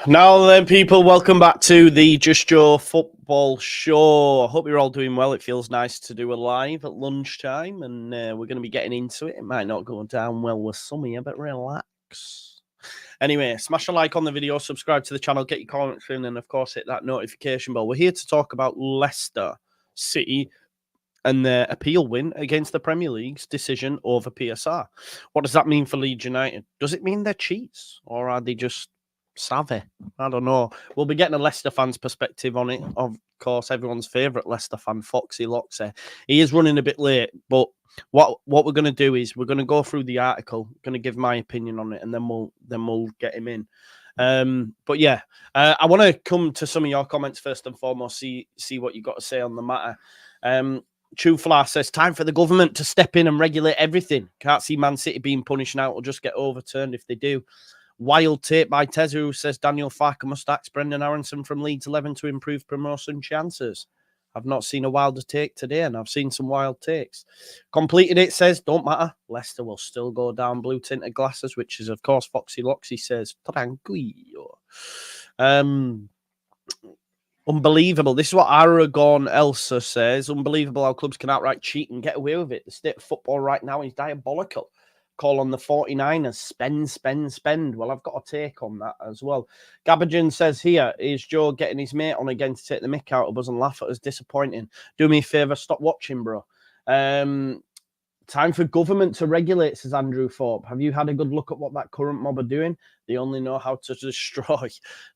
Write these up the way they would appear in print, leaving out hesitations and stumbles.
Now then, people, welcome back to the Just Joe football show. I hope you're all doing well. It feels nice to do a live at lunchtime, and we're going to be getting into it. It might not go down well with some of you, but relax. Anyway, smash a like on the video, subscribe to the channel, get your comments in, and of course, hit that notification bell. We're here to talk about Leicester City and their appeal win against the Premier League's decision over PSR. What does that mean for Leeds United? Does it mean they're cheats, or are they just savvy? I don't know. We'll be getting a Leicester fan's perspective on it. Of course, everyone's favourite Leicester fan, Foxy Loxy. He is running a bit late, but what we're going to do is we're going to go through the article, going to give my opinion on it, and then we'll get him in. But yeah, I want to come to some of your comments first and foremost. See what you got to say on the matter. Chufla says, time for the government to step in and regulate everything. Can't see Man City being punished now. It'll just get overturned if they do. Wild tape by Tezu says, Daniel Farker must ask Brendan Aronson from Leeds 11 to improve promotion chances. I've not seen a wilder take today, and I've seen some wild takes. Completed it says, don't matter. Leicester will still go down blue tinted glasses, which is, of course, Foxy Loxy says, tranquillo. Unbelievable. This is what Aragon Elsa says. Unbelievable how clubs can outright cheat and get away with it. The state of football right now is diabolical. Call on the 49ers. Spend, spend, spend. Well, I've got a take on that as well. Gabajan says here, is Joe getting his mate on again to take the mick out of us and laugh at us? Disappointing. Do me a favour, stop watching, bro. Time for government to regulate, says Andrew Thorpe. Have you had a good look at what that current mob are doing? They only know how to destroy.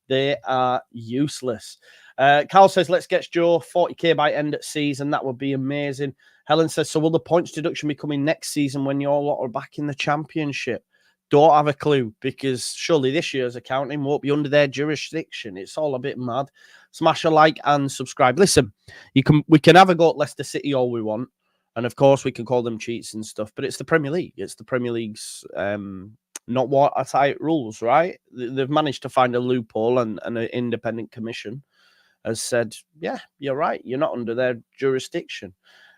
They are useless. Carl says, let's get Joe 40k by end of season. That would be amazing. Helen says, so will the points deduction be coming next season when you all lot are back in the championship? Don't have a clue, because surely this year's accounting won't be under their jurisdiction. It's all a bit mad. Smash a like and subscribe. Listen, we can have a go at Leicester City all we want. And of course, we can call them cheats and stuff, but it's the Premier League. It's the Premier League's not watertight rules, right? They've managed to find a loophole, and an independent commission has said, yeah, you're right. You're not under their jurisdiction.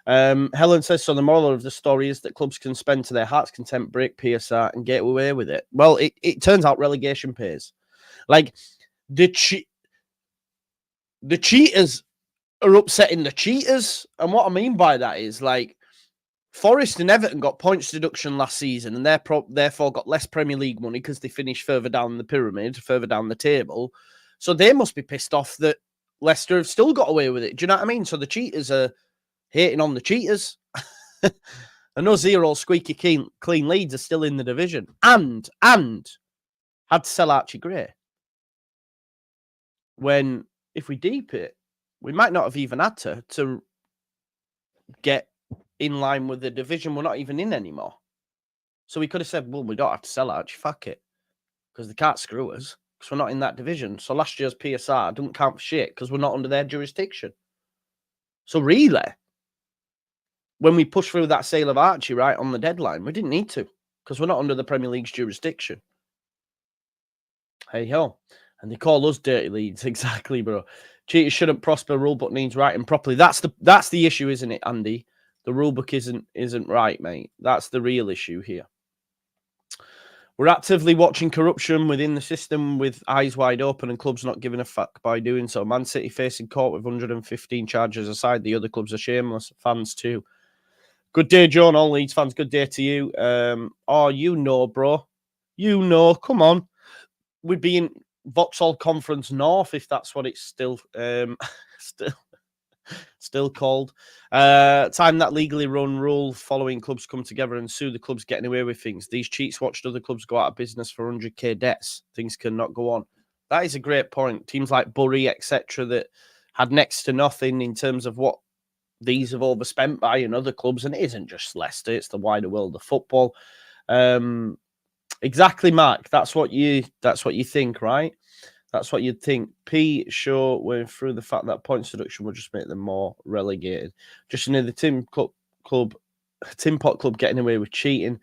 Helen says, so the moral of the story is that clubs can spend to their heart's content, break PSR, and get away with it. Well, it turns out relegation pays. Like, the cheaters are upsetting the cheaters. And what I mean by that is, like, Forest and Everton got points deduction last season, and therefore got less Premier League money because they finished further down the pyramid, further down the table. So they must be pissed off that Leicester have still got away with it. Do you know what I mean? So the cheaters are hating on the cheaters. And those 0 squeaky clean Leeds are still in the division. And had to sell Archie Gray. When, if we deep it, we might not have even had to get in line with the division we're not even in anymore. So we could have said, well, we don't have to sell Archie, fuck it. Because they can't screw us, because we're not in that division. So last year's PSR doesn't count for shit, because we're not under their jurisdiction. So really, when we pushed through that sale of Archie right on the deadline, we didn't need to, because we're not under the Premier League's jurisdiction. Hey ho. And they call us dirty Leeds. Exactly, bro. Cheaters shouldn't prosper. Rulebook needs writing properly. That's the issue, isn't it, Andy? The rulebook isn't right, mate. That's the real issue here. We're actively watching corruption within the system with eyes wide open and clubs not giving a fuck by doing so. Man City facing court with 115 charges aside. The other clubs are shameless. Fans too. Good day, John. All Leeds fans, good day to you. Oh, you know, bro. You know. Come on. We'd be in Vauxhall Conference North if that's what it's still called. Time that legally run rule following clubs come together and sue the clubs getting away with things. These cheats watched other clubs go out of business for 100k debts. Things cannot go on. That is a great point. Teams like Bury, etc., that had next to nothing in terms of what these have overspent by in other clubs, and it isn't just Leicester, it's the wider world of football. Exactly, Mark. That's what you think, right? That's what you'd think. P sure went through the fact that points deduction would just make them more relegated. Just the Tin Pot Club getting away with cheating.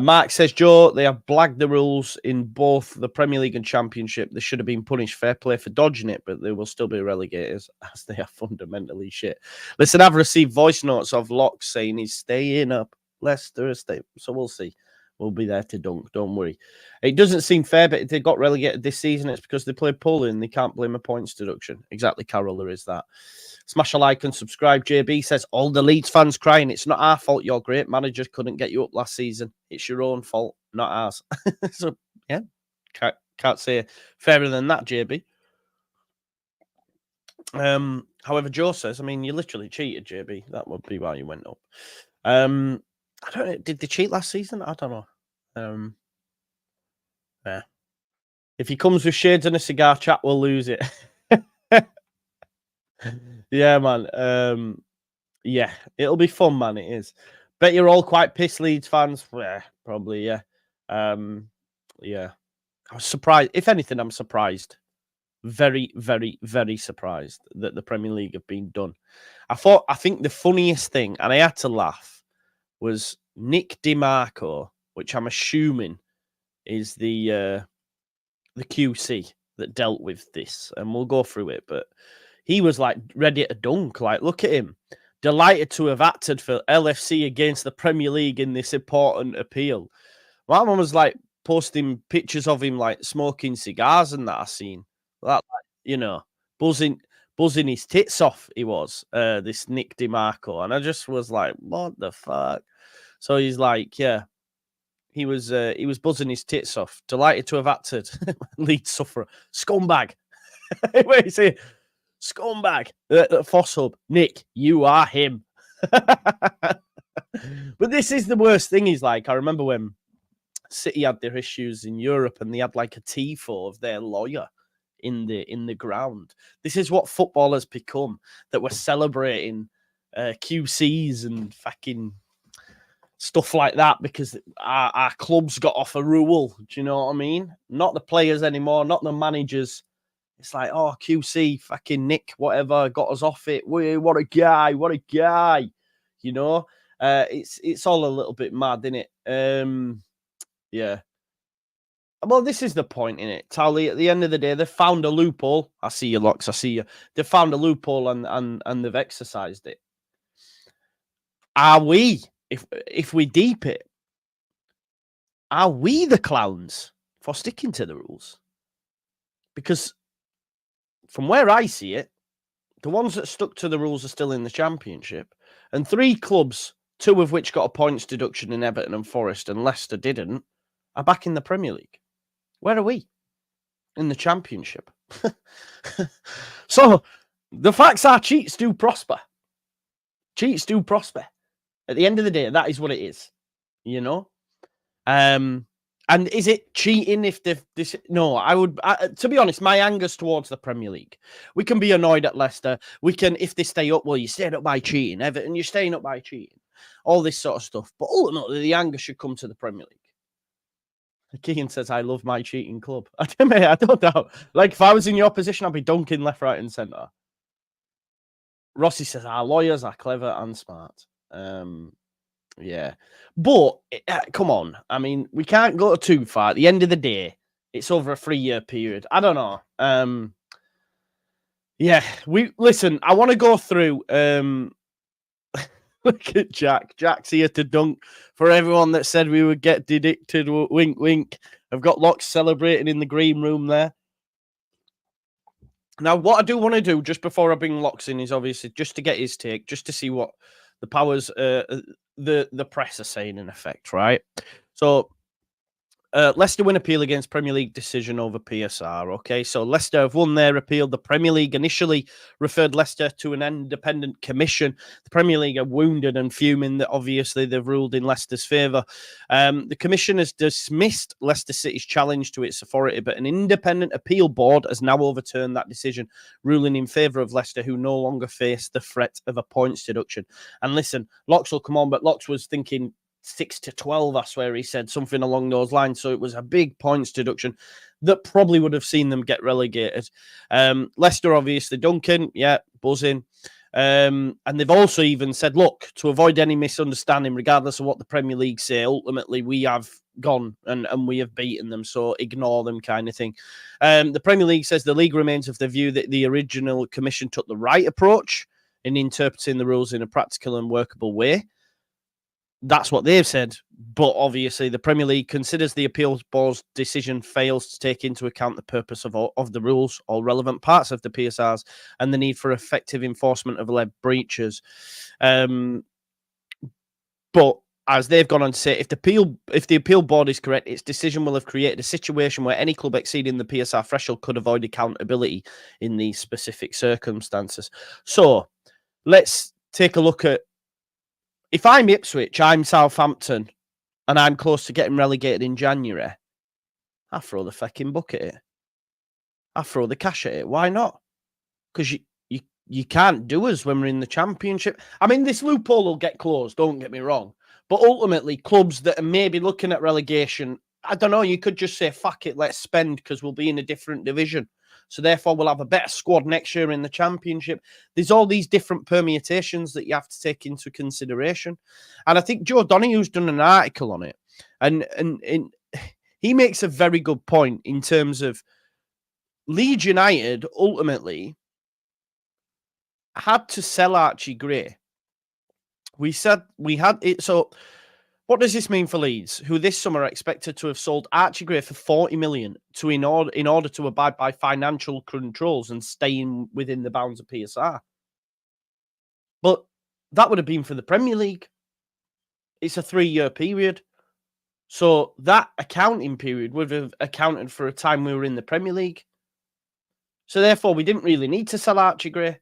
Mark says, Joe, they have blagged the rules in both the Premier League and Championship. They should have been punished. Fair play for dodging it, but they will still be relegated as they are fundamentally shit. Listen, I've received voice notes of Locke saying he's staying up. Leicester is staying. So we'll see. will be there to dunk. Don't worry. It doesn't seem fair, but if they got relegated this season, it's because they played poorly and they can't blame a points deduction. Exactly, Carol, there is that. Smash a like and subscribe. JB says, all the Leeds fans crying. It's not our fault. You're great. Managers couldn't get you up last season. It's your own fault, not ours. So, yeah, can't say fairer than that, JB. However, Joe says, I mean, you literally cheated, JB. That would be why you went up. I don't know. Did they cheat last season? I don't know. Yeah. If he comes with shades and a cigar, chat will lose it. Yeah, man. Yeah, it'll be fun, man. It is. Bet you're all quite pissed, Leeds fans. Yeah, probably. Yeah. Yeah. I was surprised. If anything, I'm surprised. Very, very, very surprised that the Premier League have been done. I think the funniest thing, and I had to laugh, was Nick DiMarco, which I'm assuming is the QC that dealt with this, and we'll go through it. But he was like ready to dunk. Like, look at him, delighted to have acted for LFC against the Premier League in this important appeal. My mum was like posting pictures of him like smoking cigars and that I seen. That, you know, buzzing his tits off. He was this Nick DiMarco, and I just was like, what the fuck? So he's like, yeah, he was buzzing his tits off, delighted to have acted. Lead sufferer, scumbag. Wait, you say scumbag. Foss Hub, Nick, you are him. But this is the worst thing. He's like, I remember when City had their issues in Europe, and they had like a tifo of their lawyer in the ground. This is what football has become, that we're celebrating QCs and fucking stuff like that because our clubs got off a rule. Do you know what I mean? Not the players anymore, not the managers. It's like, oh, QC, fucking Nick, whatever, got us off it. What a guy, what a guy. You know? It's all a little bit mad, isn't it? Yeah. Well, this is the point, innit? Tally, at the end of the day, they've found a loophole. I see you, Lox. I see you. They've found a loophole and they've exercised it. Are we, if we deep it, are we the clowns for sticking to the rules? Because from where I see it, the ones that stuck to the rules are still in the Championship. And 3 clubs, 2 of which got a points deduction in Everton and Forest, and Leicester didn't, are back in the Premier League. Where are we? In the Championship. So, the facts are cheats do prosper. Cheats do prosper. At the end of the day, that is what it is. You know? And is it cheating if they've... No, to be honest, my anger's towards the Premier League. We can be annoyed at Leicester. We can, if they stay up, well, you stayed up by cheating. Everton, you're staying up by cheating. All this sort of stuff. But ultimately, the anger should come to the Premier League. Keegan says, I love my cheating club. I don't know. Like, if I was in your position, I'd be dunking left, right, and centre. Rossi says, our lawyers are clever and smart. Yeah. But, come on. I mean, we can't go too far. At the end of the day, it's over a 3-year period. I don't know. Yeah. Listen, I want to go through... Look at Jack. Jack's here to dunk for everyone that said we would get dedicted. Wink, wink. I've got Lox celebrating in the green room there. Now, what I do want to do just before I bring Lox in is obviously just to get his take, just to see what the powers, the press are saying in effect, right? So, Leicester win appeal against Premier League decision over PSR. Okay, so Leicester have won their appeal. The Premier League initially referred Leicester to an independent commission. The Premier League are wounded and fuming that obviously they've ruled in Leicester's favour. The commission has dismissed Leicester City's challenge to its authority, but an independent appeal board has now overturned that decision, ruling in favour of Leicester, who no longer face the threat of a points deduction. And listen, Lox will come on, but Lox was thinking 6-12, I swear he said something along those lines. So it was a big points deduction that probably would have seen them get relegated. Leicester, obviously, Duncan, yeah, buzzing. And they've also even said, look, to avoid any misunderstanding, regardless of what the Premier League say, ultimately we have gone and we have beaten them, so ignore them kind of thing. The Premier League says the league remains of the view that the original commission took the right approach in interpreting the rules in a practical and workable way. That's what they've said. But obviously, the Premier League considers the appeals board's decision fails to take into account the purpose of the rules, all relevant parts of the PSRs, and the need for effective enforcement of alleged breaches. But as they've gone on to say, if the appeal board is correct, its decision will have created a situation where any club exceeding the PSR threshold could avoid accountability in these specific circumstances. So let's take a look at, if I'm Ipswich, I'm Southampton, and I'm close to getting relegated in January, I throw the fucking book at it. I throw the cash at it. Why not? Because you can't do us when we're in the Championship. I mean, this loophole will get closed, don't get me wrong. But ultimately, clubs that are maybe looking at relegation, I don't know, you could just say, fuck it, let's spend because we'll be in a different division. So therefore, we'll have a better squad next year in the Championship. There's all these different permutations that you have to take into consideration. And I think Joe Donohue's done an article on it. And he makes a very good point in terms of Leeds United ultimately had to sell Archie Gray. We said we had it. So what does this mean for Leeds, who this summer are expected to have sold Archie Gray for 40 million in order to abide by financial controls and staying within the bounds of PSR? But that would have been for the Premier League. It's a 3-year period. So that accounting period would have accounted for a time we were in the Premier League. So therefore, we didn't really need to sell Archie Gray.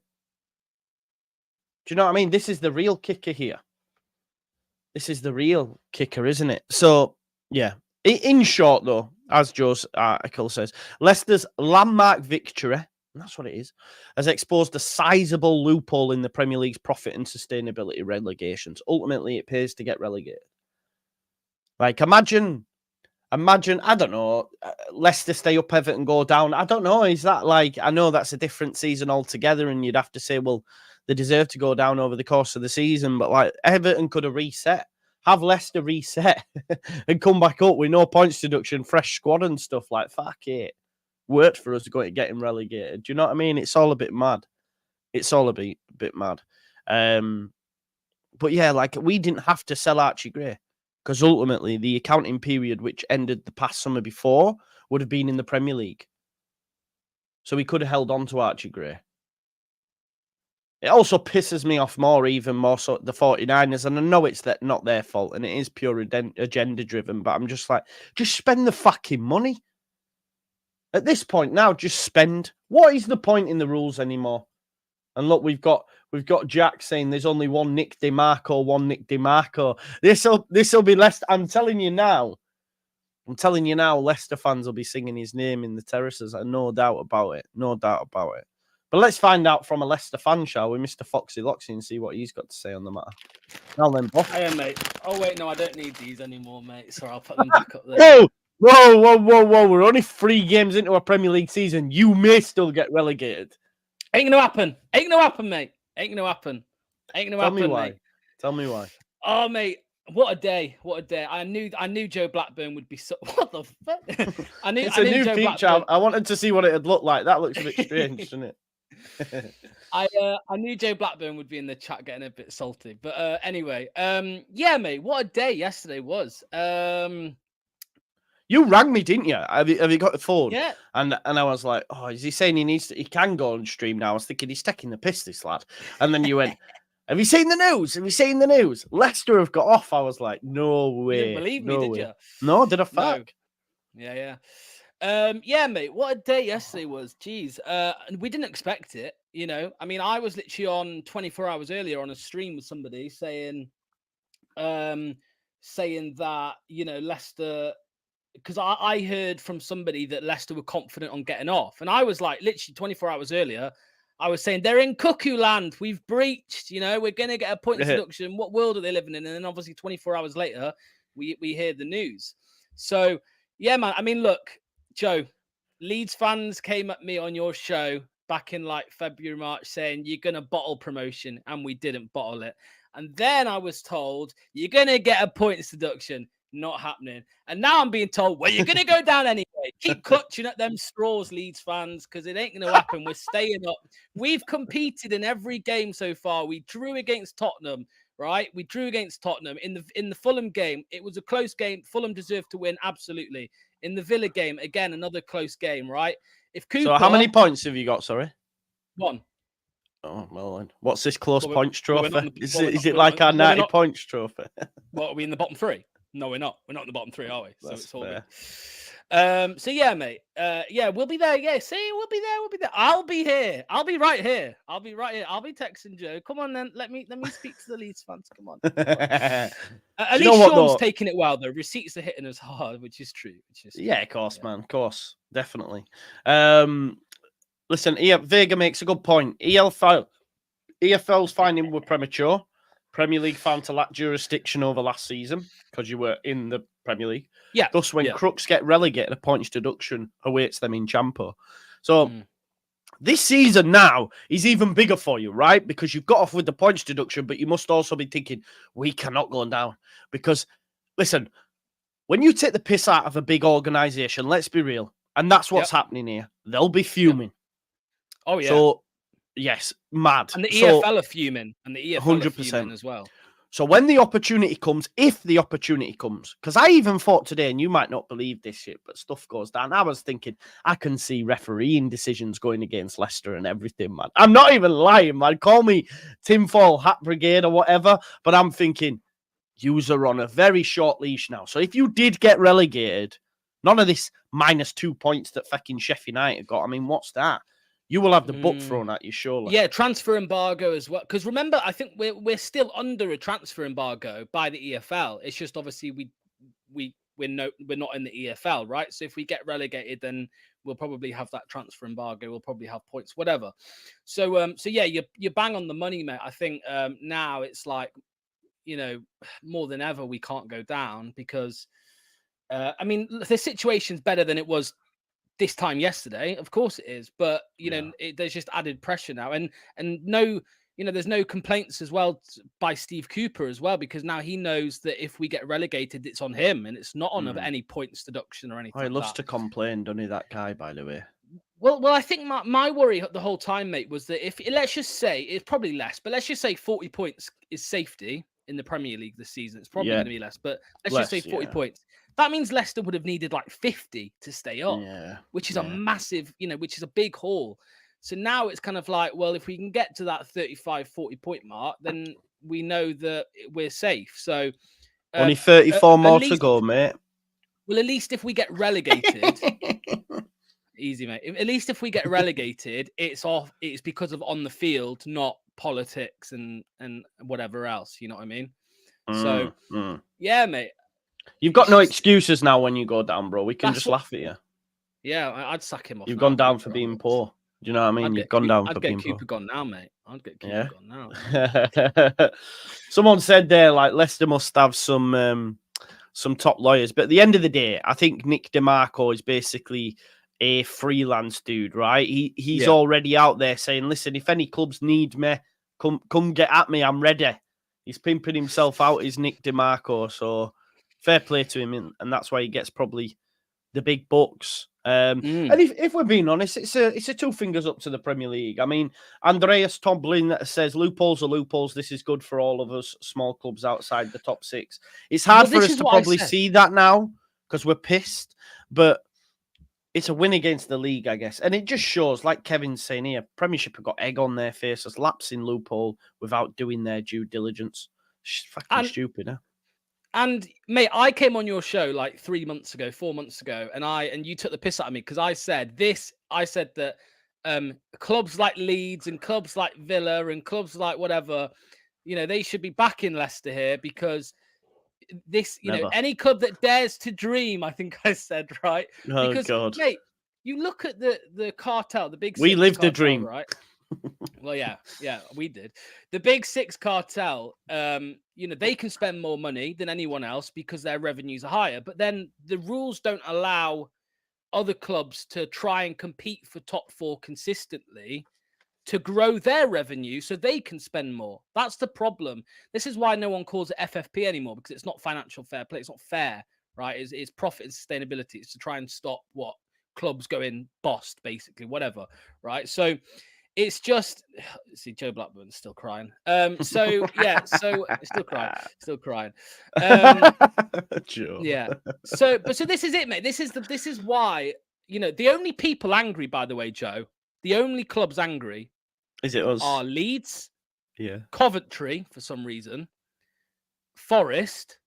Do you know what I mean? This is the real kicker here. This is the real kicker, isn't it? So, yeah. In short, though, as Joe's article says, Leicester's landmark victory, that's what it is, has exposed a sizable loophole in the Premier League's profit and sustainability relegations. Ultimately, it pays to get relegated. Like, imagine, I don't know, Leicester stay up, Everton go down. I don't know. Is that like, I know that's a different season altogether, and you'd have to say, well, they deserve to go down over the course of the season, but like Everton could have reset, have Leicester reset and come back up with no points deduction, fresh squad and stuff. Like, fuck it. Worked for us to go to get him relegated. Do you know what I mean? It's all a bit mad. It's all a bit mad. But yeah, like we didn't have to sell Archie Gray because ultimately the accounting period, which ended the past summer before, would have been in the Premier League. So we could have held on to Archie Gray. It also pisses me off even more so the 49ers, and I know it's not their fault, and it is pure agenda-driven, but I'm just like, just spend the fucking money. At this point now, just spend. What is the point in the rules anymore? And look, we've got Jack saying there's only one Nick DiMarco. This'll be Leicester. I'm telling you now, Leicester fans will be singing his name in the terraces. No doubt about it. No doubt about it. But let's find out from a Leicester fan, shall we, Mr. Foxy Loxy, and see what he's got to say on the matter. Now then, Bob. Hey, mate. Oh, wait, no, I don't need these anymore, mate. So I'll put them back up there. Whoa. We're only 3 games into a Premier League season. You may still get relegated. Ain't gonna happen. Ain't gonna happen, mate. Ain't gonna happen. Ain't gonna happen, mate. Tell me why. Oh, mate. What a day. What a day. I knew Joe Blackburn would be so... What the fuck? It's a new feature. I wanted to see what it would look like. That looks a bit strange, doesn't it? I knew Joe Blackburn would be in the chat getting a bit salty, but anyway, yeah, mate, what a day yesterday was. You rang me, didn't you? Have you got the phone? Yeah. And I was like, oh, is he saying he can go on stream now? I was thinking he's taking the piss, this lad. And then you went, have you seen the news? Have you seen the news? Leicester have got off. I was like, no way. You didn't believe me, did you? No, did I fuck? No. Yeah, mate, what a day yesterday was. Jeez. We didn't expect it, you know. I mean, I was literally on 24 hours earlier on a stream with somebody saying that, you know, Leicester, because I heard from somebody that Leicester were confident on getting off. And I was like, literally 24 hours earlier, I was saying, they're in cuckoo land. We've breached, you know, we're going to get a point deduction. What world are they living in? And then obviously 24 hours later, we hear the news. So, yeah, man, I mean, look, Joe, Leeds fans came at me on your show back in like February, March saying you're going to bottle promotion, and we didn't bottle it. And then I was told you're going to get a points deduction. Not happening. And now I'm being told, well, you're going to go down anyway. Keep clutching at them straws, Leeds fans, because it ain't going to happen. We're staying up. We've competed in every game so far. We drew against Tottenham, right? We drew against Tottenham in the Fulham game. It was a close game. Fulham deserved to win, absolutely. In the Villa game, again, another close game, right? If Cooper, so how many points have you got? Sorry, 1. Oh well, then. What's this close Well, points well, trophy? Is well, it like our 90 not. points trophy? What, are we in the bottom 3? No, we're not. We're not in the bottom 3, are we? So That's it's all fair. good. So yeah, mate. Yeah, we'll be there. Yeah, see, we'll be there. We'll be there. I'll be here. I'll be right here. I'll be right here. I'll be texting Joe. Come on, then. Let me speak to the Leeds fans. Come on. At least Sean's taking it well, though. Receipts are hitting us hard, which is true. Yeah, of course, man. Of course, definitely. Listen, Vega makes a good point. EFL's finding we're premature. Premier League found to lack jurisdiction over last season because you were in the Premier League. Yeah. Thus, when crooks get relegated, a points deduction awaits them in Champo. So this season now is even bigger for you, right? Because you've got off with the points deduction, but you must also be thinking, we cannot go down. Because, listen, when you take the piss out of a big organisation, let's be real, and that's what's happening here, they'll be fuming. Oh, yeah. So, yes, mad. And the EFL are fuming, and the EFL 100%. Are fuming as well. So when the opportunity comes, if the opportunity comes, because I even thought today, and you might not believe this shit, but stuff goes down. I was thinking, I can see refereeing decisions going against Leicester and everything, man. I'm not even lying, man. Call me tinfoil hat brigade or whatever, but I'm thinking, yous are on a very short leash now. So if you did get relegated, none of this -2 points that fucking Sheffield United got. I mean, what's that? You will have the book thrown at you, surely. Yeah, transfer embargo as well. Because remember, I think we're still under a transfer embargo by the EFL. It's just obviously we're not in the EFL, right? So if we get relegated, then we'll probably have that transfer embargo. We'll probably have points, whatever. So yeah, you bang on the money, mate. I think now it's like, you know, more than ever we can't go down because I mean the situation's better than it was this time yesterday. Of course it is, but you know there's just added pressure now, and no, you know, there's no complaints as well by Steve Cooper as well, because now he knows that if we get relegated, it's on him and it's not on of any points deduction or anything. He loves to complain, doesn't he, that guy, by the way? Well, I think my worry the whole time, mate, was that if let's just say it's probably less, but let's just say 40 points is safety in the Premier League this season. It's probably going to be less, but let's just say 40 points. That means Leicester would have needed like 50 to stay up, which is a massive, you know, which is a big haul. So now it's kind of like, well, if we can get to that 35, 40 point mark, then we know that we're safe. So only 34 more to go, mate. Well, at least if we get relegated, easy, mate. At least if we get relegated, it's because of on the field, not politics and whatever else. You know what I mean? Yeah, mate. You've got no excuses now when you go down, bro. We can just laugh at you. Yeah, I'd sack him off. You've gone down for being poor. Do you know what I mean? You've gone down for being poor. I'd get Cooper gone now, mate. I'd get Cooper gone now. Someone said there, like, Leicester must have some top lawyers. But at the end of the day, I think Nick DeMarco is basically a freelance dude, right? He's already out there saying, listen, if any clubs need me, come get at me. I'm ready. He's pimping himself out, is Nick DeMarco. So fair play to him, and that's why he gets probably the big bucks. And if we're being honest, it's a 2 fingers up to the Premier League. I mean, Andreas Tomlin says loopholes are loopholes. This is good for all of us small clubs outside the top 6. It's hard for us to probably see that now because we're pissed, but it's a win against the league, I guess. And it just shows, like Kevin's saying here, Premiership have got egg on their faces, lapsing loophole without doing their due diligence. It's fucking stupid, huh? And mate, I came on your show like 4 months ago, and you took the piss out of me because I said that clubs like Leeds and clubs like Villa and clubs like whatever, you know, they should be backing Leicester here because this, you know, any club that dares to dream, I think I said, right? Oh, because, God. Mate, you look at the cartel, the big we lived cartel, the dream, right? Well, yeah, we did. The Big Six cartel, you know, they can spend more money than anyone else because their revenues are higher. But then the rules don't allow other clubs to try and compete for top 4 consistently to grow their revenue so they can spend more. That's the problem. This is why no one calls it FFP anymore, because it's not financial fair play. It's not fair, right? It's profit and sustainability. It's to try and stop what clubs going bust, basically, whatever, right? So It's just see Joe Blackburn's still crying. So yeah, so still crying. Joe. Yeah. So this is it, mate. This is why, the only people angry, by the way, Joe, the only clubs angry Is it us? are Leeds, Yeah. Coventry for some reason, Forest,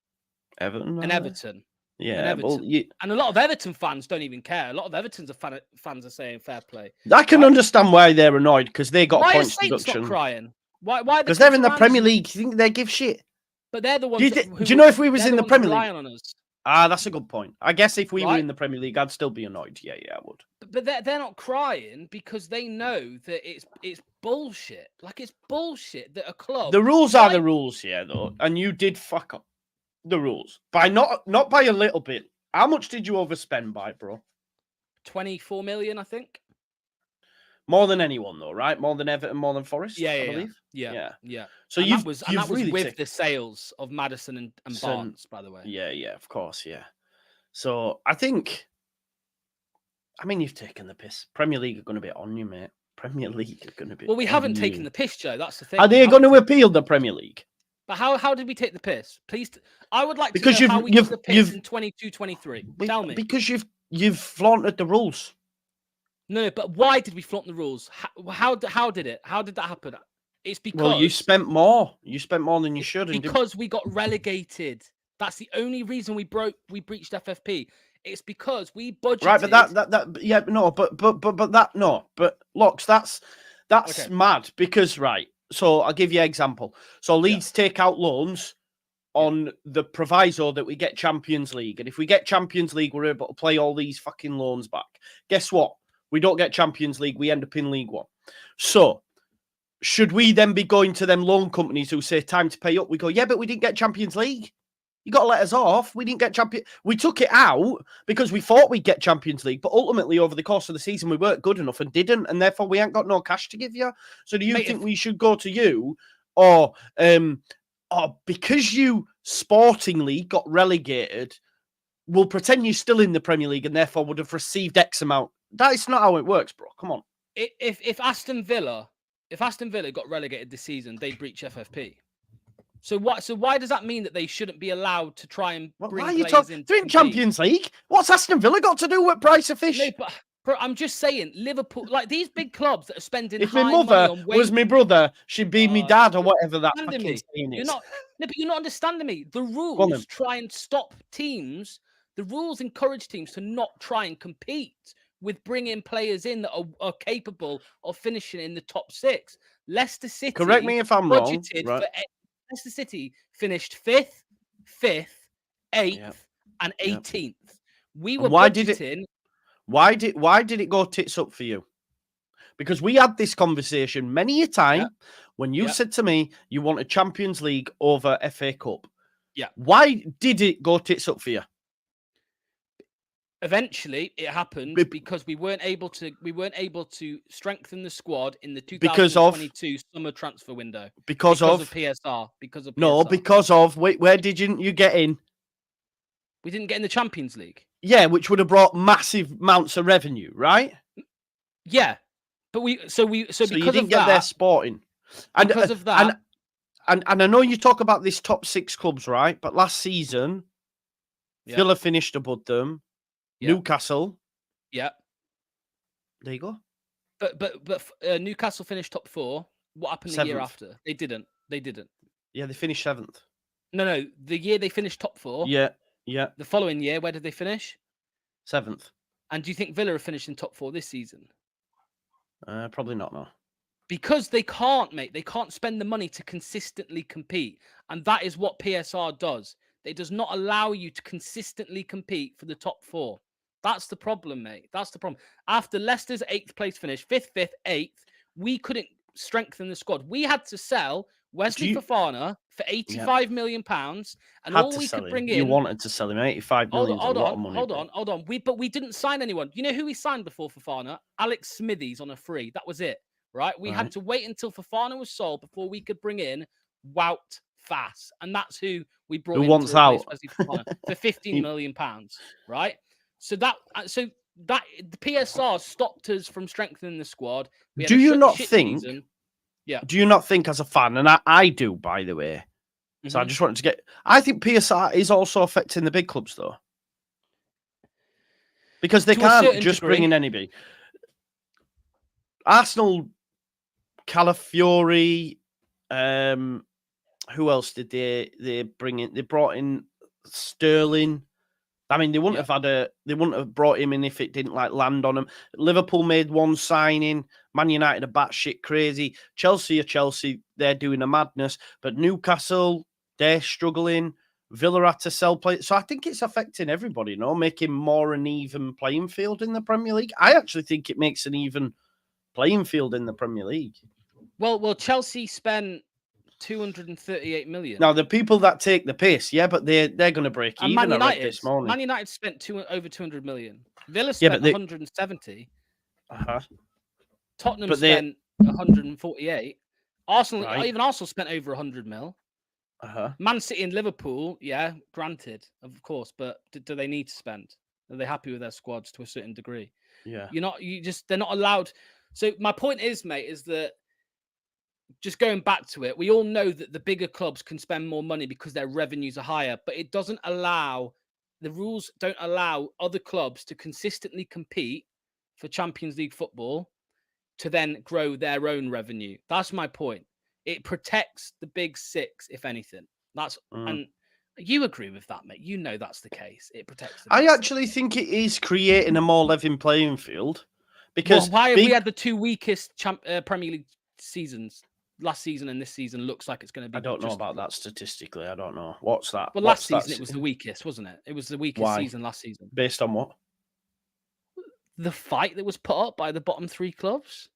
Everton. and Everton. Yeah. And Everton. Well, And a lot of Everton fans don't even care. A lot of Everton's fans are saying fair play. I can understand why they're annoyed because they got Why a are points Saints deduction. not crying? Why? Because they're in the Premier League. You think they give shit? But they're the ones. Do you know if we was in the Premier League? On us. Ah, that's a good point. I guess if we were in the Premier League, I'd still be annoyed. Yeah, I would. But they're not crying because they know that it's bullshit. Like, it's bullshit that a club. The rules are the rules, yeah, though, and you did fuck up the rules by not by a little bit. How much did you overspend by, bro? 24 million, I think. More than anyone, though, right? More than Everton, more than Forest, I believe. Yeah. So that was really with the sales of Maddison and Barnes, by the way. Yeah, of course, yeah. So I think, you've taken the piss. Premier League are going to be on you, mate. Premier League are going to be. Well, we haven't taken the piss, Joe. That's the thing. Are they going to appeal the Premier League? But how did we take the piss? Please, I would like to know how we took the piss in 22-23. Tell me. Because you've flaunted the rules. No, but why did we flaunt the rules? How did it? How did that happen? It's because you spent more. You spent more than you should. Because we got relegated. That's the only reason we breached FFP. It's because we budgeted. Right, but Lox, that's okay. Mad because So I'll give you an example. So Leeds take out loans on the proviso that we get Champions League, and if we get Champions League, we're able to play all these fucking loans back. Guess what? We don't get Champions League. We end up in League One. So should we then be going to them loan companies who say time to pay up? We go, yeah, but we didn't get Champions League. You got to let us off. We didn't get Champions. We took it out because we thought we'd get Champions League, but ultimately over the course of the season we weren't good enough and didn't, and therefore we ain't got no cash to give you. So do you think we should go to you, or because you Sportingly got relegated, we'll pretend you're still in the Premier League and therefore would have received X amount? That is not how it works, bro. Come on. If Aston Villa got relegated this season, they'd breach FFP. So what? So why does that mean that they shouldn't be allowed to try and bring players in? They're in Champions League. What's Aston Villa got to do with price of fish? No, but I'm just saying, Liverpool, like these big clubs that are spending. If my mother was my brother, she'd be my dad or whatever that fucking saying is. But you're not understanding me. The rules try and stop teams. The rules encourage teams to not try and compete with bringing players in that are capable of finishing in the top 6. Leicester City. Correct me if I'm wrong. Right. Leicester City finished 5th, 8th, and 18th. We were budgeting. Why did it go tits up for you? Because we had this conversation many a time when you said to me you wanted Champions League over FA Cup. Yeah. Why did it go tits up for you? Eventually, it happened because we weren't able to strengthen the squad in the 2022 summer transfer window. Because of PSR. Where didn't you get in? We didn't get in the Champions League. Yeah, which would have brought massive amounts of revenue, right? Yeah, but because you didn't get their Sporting, and because of that, and I know you talk about this top 6 clubs, right? But last season, Villa finished above them. Newcastle. Yeah. There you go. But Newcastle finished top 4. What happened the year after? They didn't. Yeah, they finished 7th. No. The year they finished top 4. Yeah. The following year, where did they finish? 7th. And do you think Villa have finished in top 4 this season? Probably not, no. Because they can't, mate. They can't spend the money to consistently compete. And that is what PSR does. It does not allow you to consistently compete for the top 4. That's the problem, mate. That's the problem. After Leicester's 8th place finish, 5th, 5th, 8th, we couldn't strengthen the squad. We had to sell Wesley Fofana for £85 million, and all we could bring in. You wanted to sell him 85 million. Hold on. But we didn't sign anyone. You know who we signed before Fofana? Alex Smithies on a free. That was it, right? We had to wait until Fofana was sold before we could bring in Wout Fass, and that's who we brought in wants out for £15 million, right? So that the PSR stopped us from strengthening the squad. Do you not think? Season. Yeah. Do you not think, as a fan, and I do, by the way. So I just wanted to get. I think PSR is also affecting the big clubs, though, because they can't just bring in anybody. Arsenal, Calafiori, who else did they bring in? They brought in Sterling. I mean, they wouldn't have brought him in if it didn't land on them. Liverpool made one signing. Man United are batshit crazy. Chelsea are Chelsea. They're doing a madness. But Newcastle, they're struggling. Villa had to sell players. So I think it's affecting everybody, making more an even playing field in the Premier League. I actually think it makes an even playing field in the Premier League. Well, Chelsea spent 238 million. Now, the people that take the piss, but they're going to break even. Man United, this morning. Man United spent over 200 million. Villa spent 170. Tottenham spent 148. Arsenal, even Arsenal spent over 100 mil. Man City and Liverpool, granted, of course, but do they need to spend? Are they happy with their squads to a certain degree? Yeah. They're not allowed. So my point is, mate, is that just going back to it, we all know that the bigger clubs can spend more money because their revenues are higher, but the rules don't allow other clubs to consistently compete for Champions League football to then grow their own revenue. That's my point. It protects the big six, if anything. And you agree with that, mate. You know that's the case. It protects the I actually think it is creating a more level playing field. Because why have we had the two weakest Premier League seasons? Last season and this season looks like it's going to be. I don't know about that statistically. I don't know. What's that? Well, last season it was the weakest, wasn't it? It was the weakest season last season. Based on what? The fight that was put up by the bottom three clubs.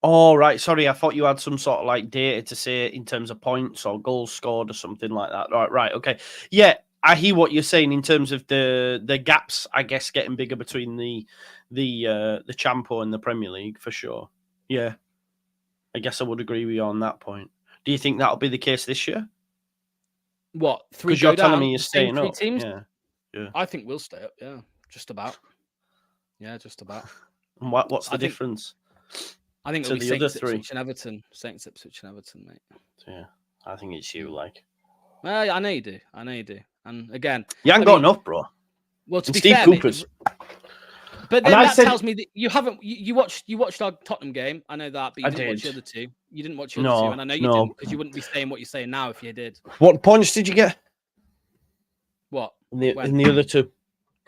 Oh, right. Sorry, I thought you had some sort of data to say in terms of points or goals scored or something like that. Right. Okay. Yeah, I hear what you're saying in terms of the gaps, I guess, getting bigger between the Champo and the Premier League for sure. Yeah. I guess I would agree with you on that point. Do you think that'll be the case this year? What? Because you're telling me you're staying up. Teams? Yeah. I think we'll stay up. Yeah, just about. Yeah, just about. And what's the difference? I think it'll be Saints, Ipswich and Everton. Saints, Ipswich and Everton, mate. Yeah, I think it's you. Well, I know you do. And again, you haven't got enough, bro. Well, to be Steve fair, Cooper's. But then that tells me that you haven't. You watched our Tottenham game. I know that, but you didn't watch the other two. You didn't watch the other two, and I know you didn't because you wouldn't be saying what you're saying now if you did. What points did you get? What in the other two?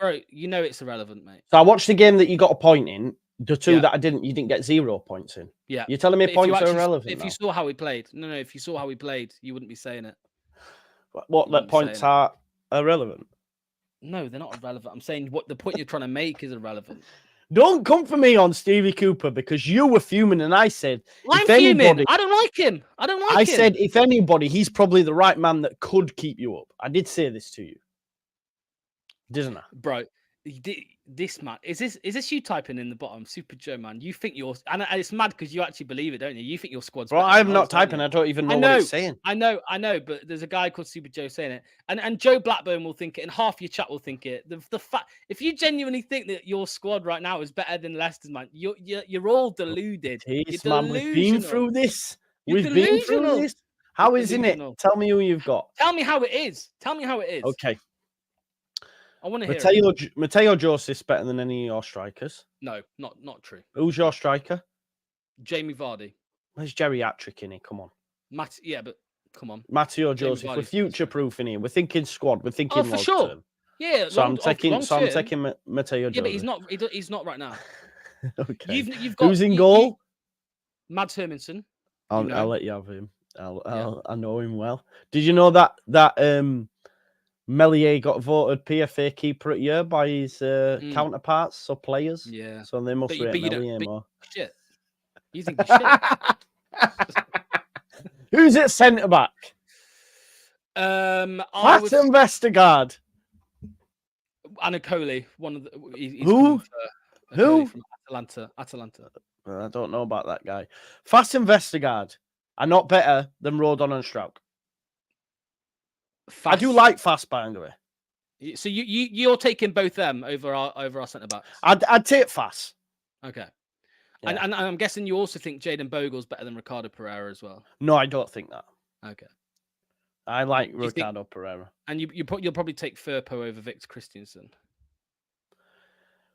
Bro, you know it's irrelevant, mate. So I watched the game that you got a point in. The two that I didn't, you didn't get 0 points in. Yeah, you're telling me points are irrelevant. If you saw how we played, if you saw how we played, you wouldn't be saying it. What that points are irrelevant? No, they're not irrelevant. I'm saying what the point you're trying to make is irrelevant. Don't come for me on Stevie Cooper because you were fuming and I said, I'm fuming. I don't like him. I said, if anybody, he's probably the right man that could keep you up. I did say this to you, didn't I? Bro, this man, is this you typing in the bottom, Super Joe, man? You think you're, and it's mad because you actually believe it, don't you? You think your squad's Bro, I'm not typing. I don't even know what it's saying. I know, but there's a guy called Super Joe saying it, and Joe Blackburn will think it, and half your chat will think it. The fact, if you genuinely think that your squad right now is better than Leicester's, man, you're all deluded. Jeez, man, we've been through this. We've been through this. How isn't it? Tell me who you've got. Tell me how it is. Okay. I want to hear Mateo Joseph's better than any of your strikers. No, not true. Who's your striker? Jamie Vardy. There's geriatric in it. Come on. Yeah, but come on. Mateo Joseph. We're future-proofing here. We're thinking squad. We're thinking for sure. Term. Yeah. So I'm taking Mateo Joseph. Yeah, but he's not right now. Okay. You've got, who's in goal? Mads Hermansen. I'll let you have him. I know him well. Did you know that Melier got voted PFA Keeper of the Year by his counterparts, so players? Yeah. So they must rate Melier more. Shit. You think shit? Who's at centre back? Vestergaard. Anacoli, one of the. Who? From Atalanta. I don't know about that guy. Fast and Vestergaard are not better than Rodon and Strauch. I do like Fast, by the way. So you're taking both them over our centre backs. I'd take Fass. Okay. Yeah. And I'm guessing you also think Jaden Bogle's better than Ricardo Pereira as well. No, I don't think that. Okay. I like Ricardo Pereira. And you'll probably take Firpo over Victor Christensen.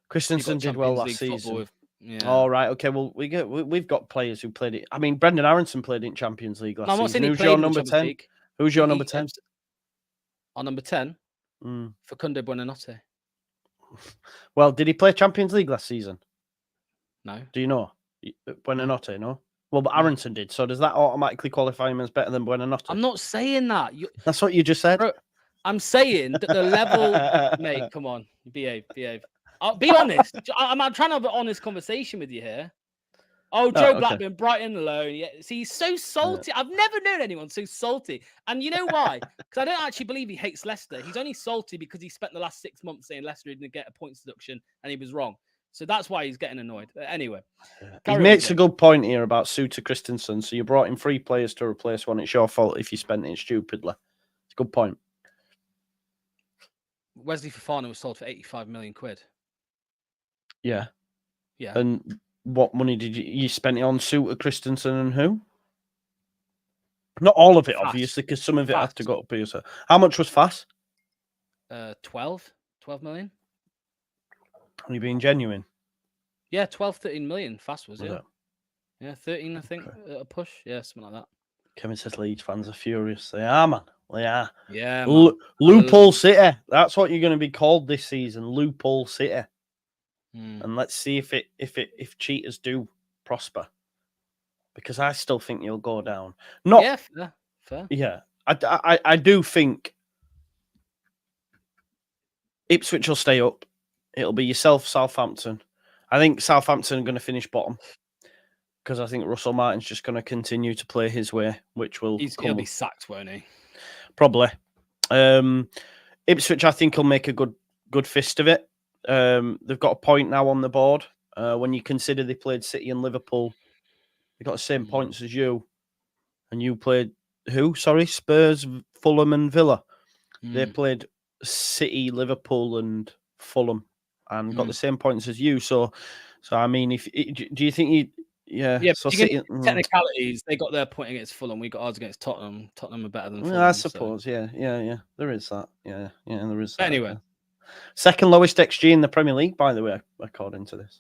Christensen did well last season. Yeah. All right. Okay. Well, we've got players who played it. I mean, Brendan Aronson played in Champions League last season. Who's your number 10? Who's your number 10? Our number 10? Facundo Buonanotte. Well, did he play Champions League last season? No. Do you know? Buonanotte, no? Well, but Aronson did. So does that automatically qualify him as better than Buonanotte? I'm not saying that. That's what you just said. Bro, I'm saying that the level... Mate, come on. Behave. I'll be honest. I'm trying to have an honest conversation with you here. Oh, Joe Blackburn, Brighton alone. Yeah, see, he's so salty. I've never known anyone so salty. And you know why? Because I don't actually believe he hates Leicester. He's only salty because he spent the last 6 months saying Leicester didn't get a points deduction and he was wrong. So that's why he's getting annoyed. But anyway. He makes a good point here about Suter Christensen. So you brought in 3 players to replace one. It's your fault if you spent it stupidly. It's a good point. Wesley Fofana was sold for 85 million quid. Yeah. Yeah. And what money did you spent it on? Suter Christensen and who? Not all of it, obviously, because some of it had to go to PSR. How much was Fass? 12 million. Are you being genuine? Yeah, 12, 13 million. Fass was it? Yeah, 13, I think, a push. Yeah, something like that. Kevin says Leeds fans are furious. They are, man. They are. Yeah, man. Loophole City. That's what you're going to be called this season. Loophole City. And let's see if cheaters do prosper, because I still think you'll go down. Yeah, fair. Yeah, I do think Ipswich will stay up. It'll be yourself, Southampton. I think Southampton are going to finish bottom because I think Russell Martin's just going to continue to play his way, which will he'll be sacked, won't he? Probably. Ipswich, I think, will make a good fist of it. They've got a point now on the board. When you consider they played City and Liverpool, they got the same points as you, and you played who? Sorry, Spurs, Fulham, and Villa. They played City, Liverpool, and Fulham, and got the same points as you. So I mean, do you think you? Yeah. So City, technicalities, they got their point against Fulham. We got ours against Tottenham. Tottenham are better than Fulham. I suppose. So. Yeah. There is that. Yeah. There is. That, anyway. Second lowest XG in the Premier League, by the way, according to this.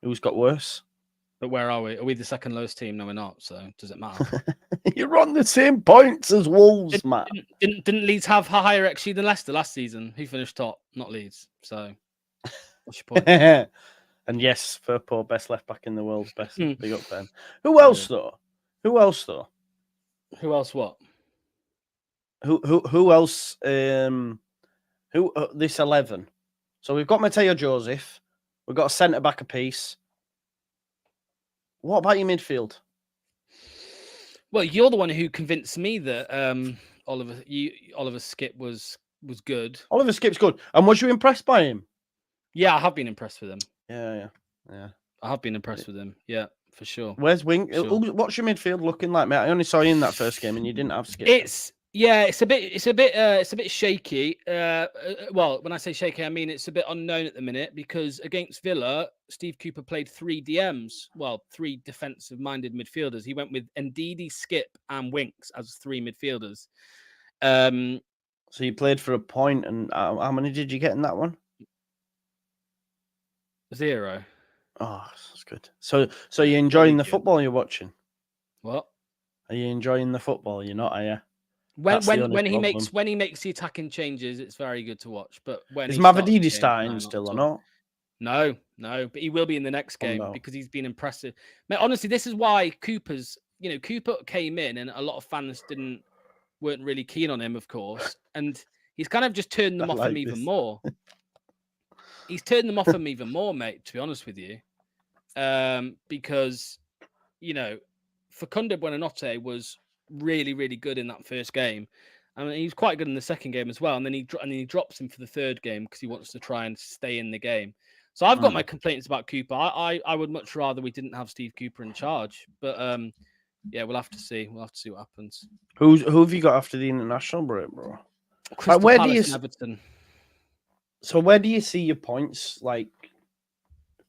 Who's got worse? But where are we? Are we the second lowest team? No, we're not. So does it matter? You're on the same points as Wolves, Matt. Didn't Leeds have a higher XG than Leicester last season? Who finished top? Not Leeds. So what's your point? And yes, Firpo, best left back in the world. Best. Big up Ben. Who else though? Who else what? Who else? This 11? So we've got Mateo Joseph. We've got a centre back apiece. What about your midfield? Well, you're the one who convinced me that Oliver Skip was good. Oliver Skip's good. And was you impressed by him? Yeah, I have been impressed with him. Yeah. I have been impressed with him. Yeah, for sure. Where's Wing? Sure. What's your midfield looking like, mate? I only saw you in that first game, and you didn't have Skip. It's a bit shaky. Well, when I say shaky, I mean it's a bit unknown at the minute because against Villa, Steve Cooper played 3 DMs. Well, 3 defensive-minded midfielders. He went with Ndidi, Skip, and Winks as 3 midfielders. So you played for a point, and how many did you get in that one? 0. Oh, that's good. So you're enjoying the football you're watching? What? Are you enjoying the football? You're not, are you? When he makes the attacking changes, it's very good to watch. But when is Mavadidi starting still or not? No, but he will be in the next game because he's been impressive. Mate, honestly, this is why Cooper came in and a lot of fans weren't really keen on him, of course, and he's kind of just turned them off him even more. He's turned them off him even more, mate. To be honest with you, because Facundo Buonanotte was really, really good in that first game. I mean, he was quite good in the second game as well. And then he drops him for the third game because he wants to try and stay in the game. So I've got my complaints about Cooper. I would much rather we didn't have Steve Cooper in charge. But yeah, we'll have to see. We'll have to see what happens. Who have you got after the international break, bro? Crystal where do Palace you and Everton. So where do you see your points like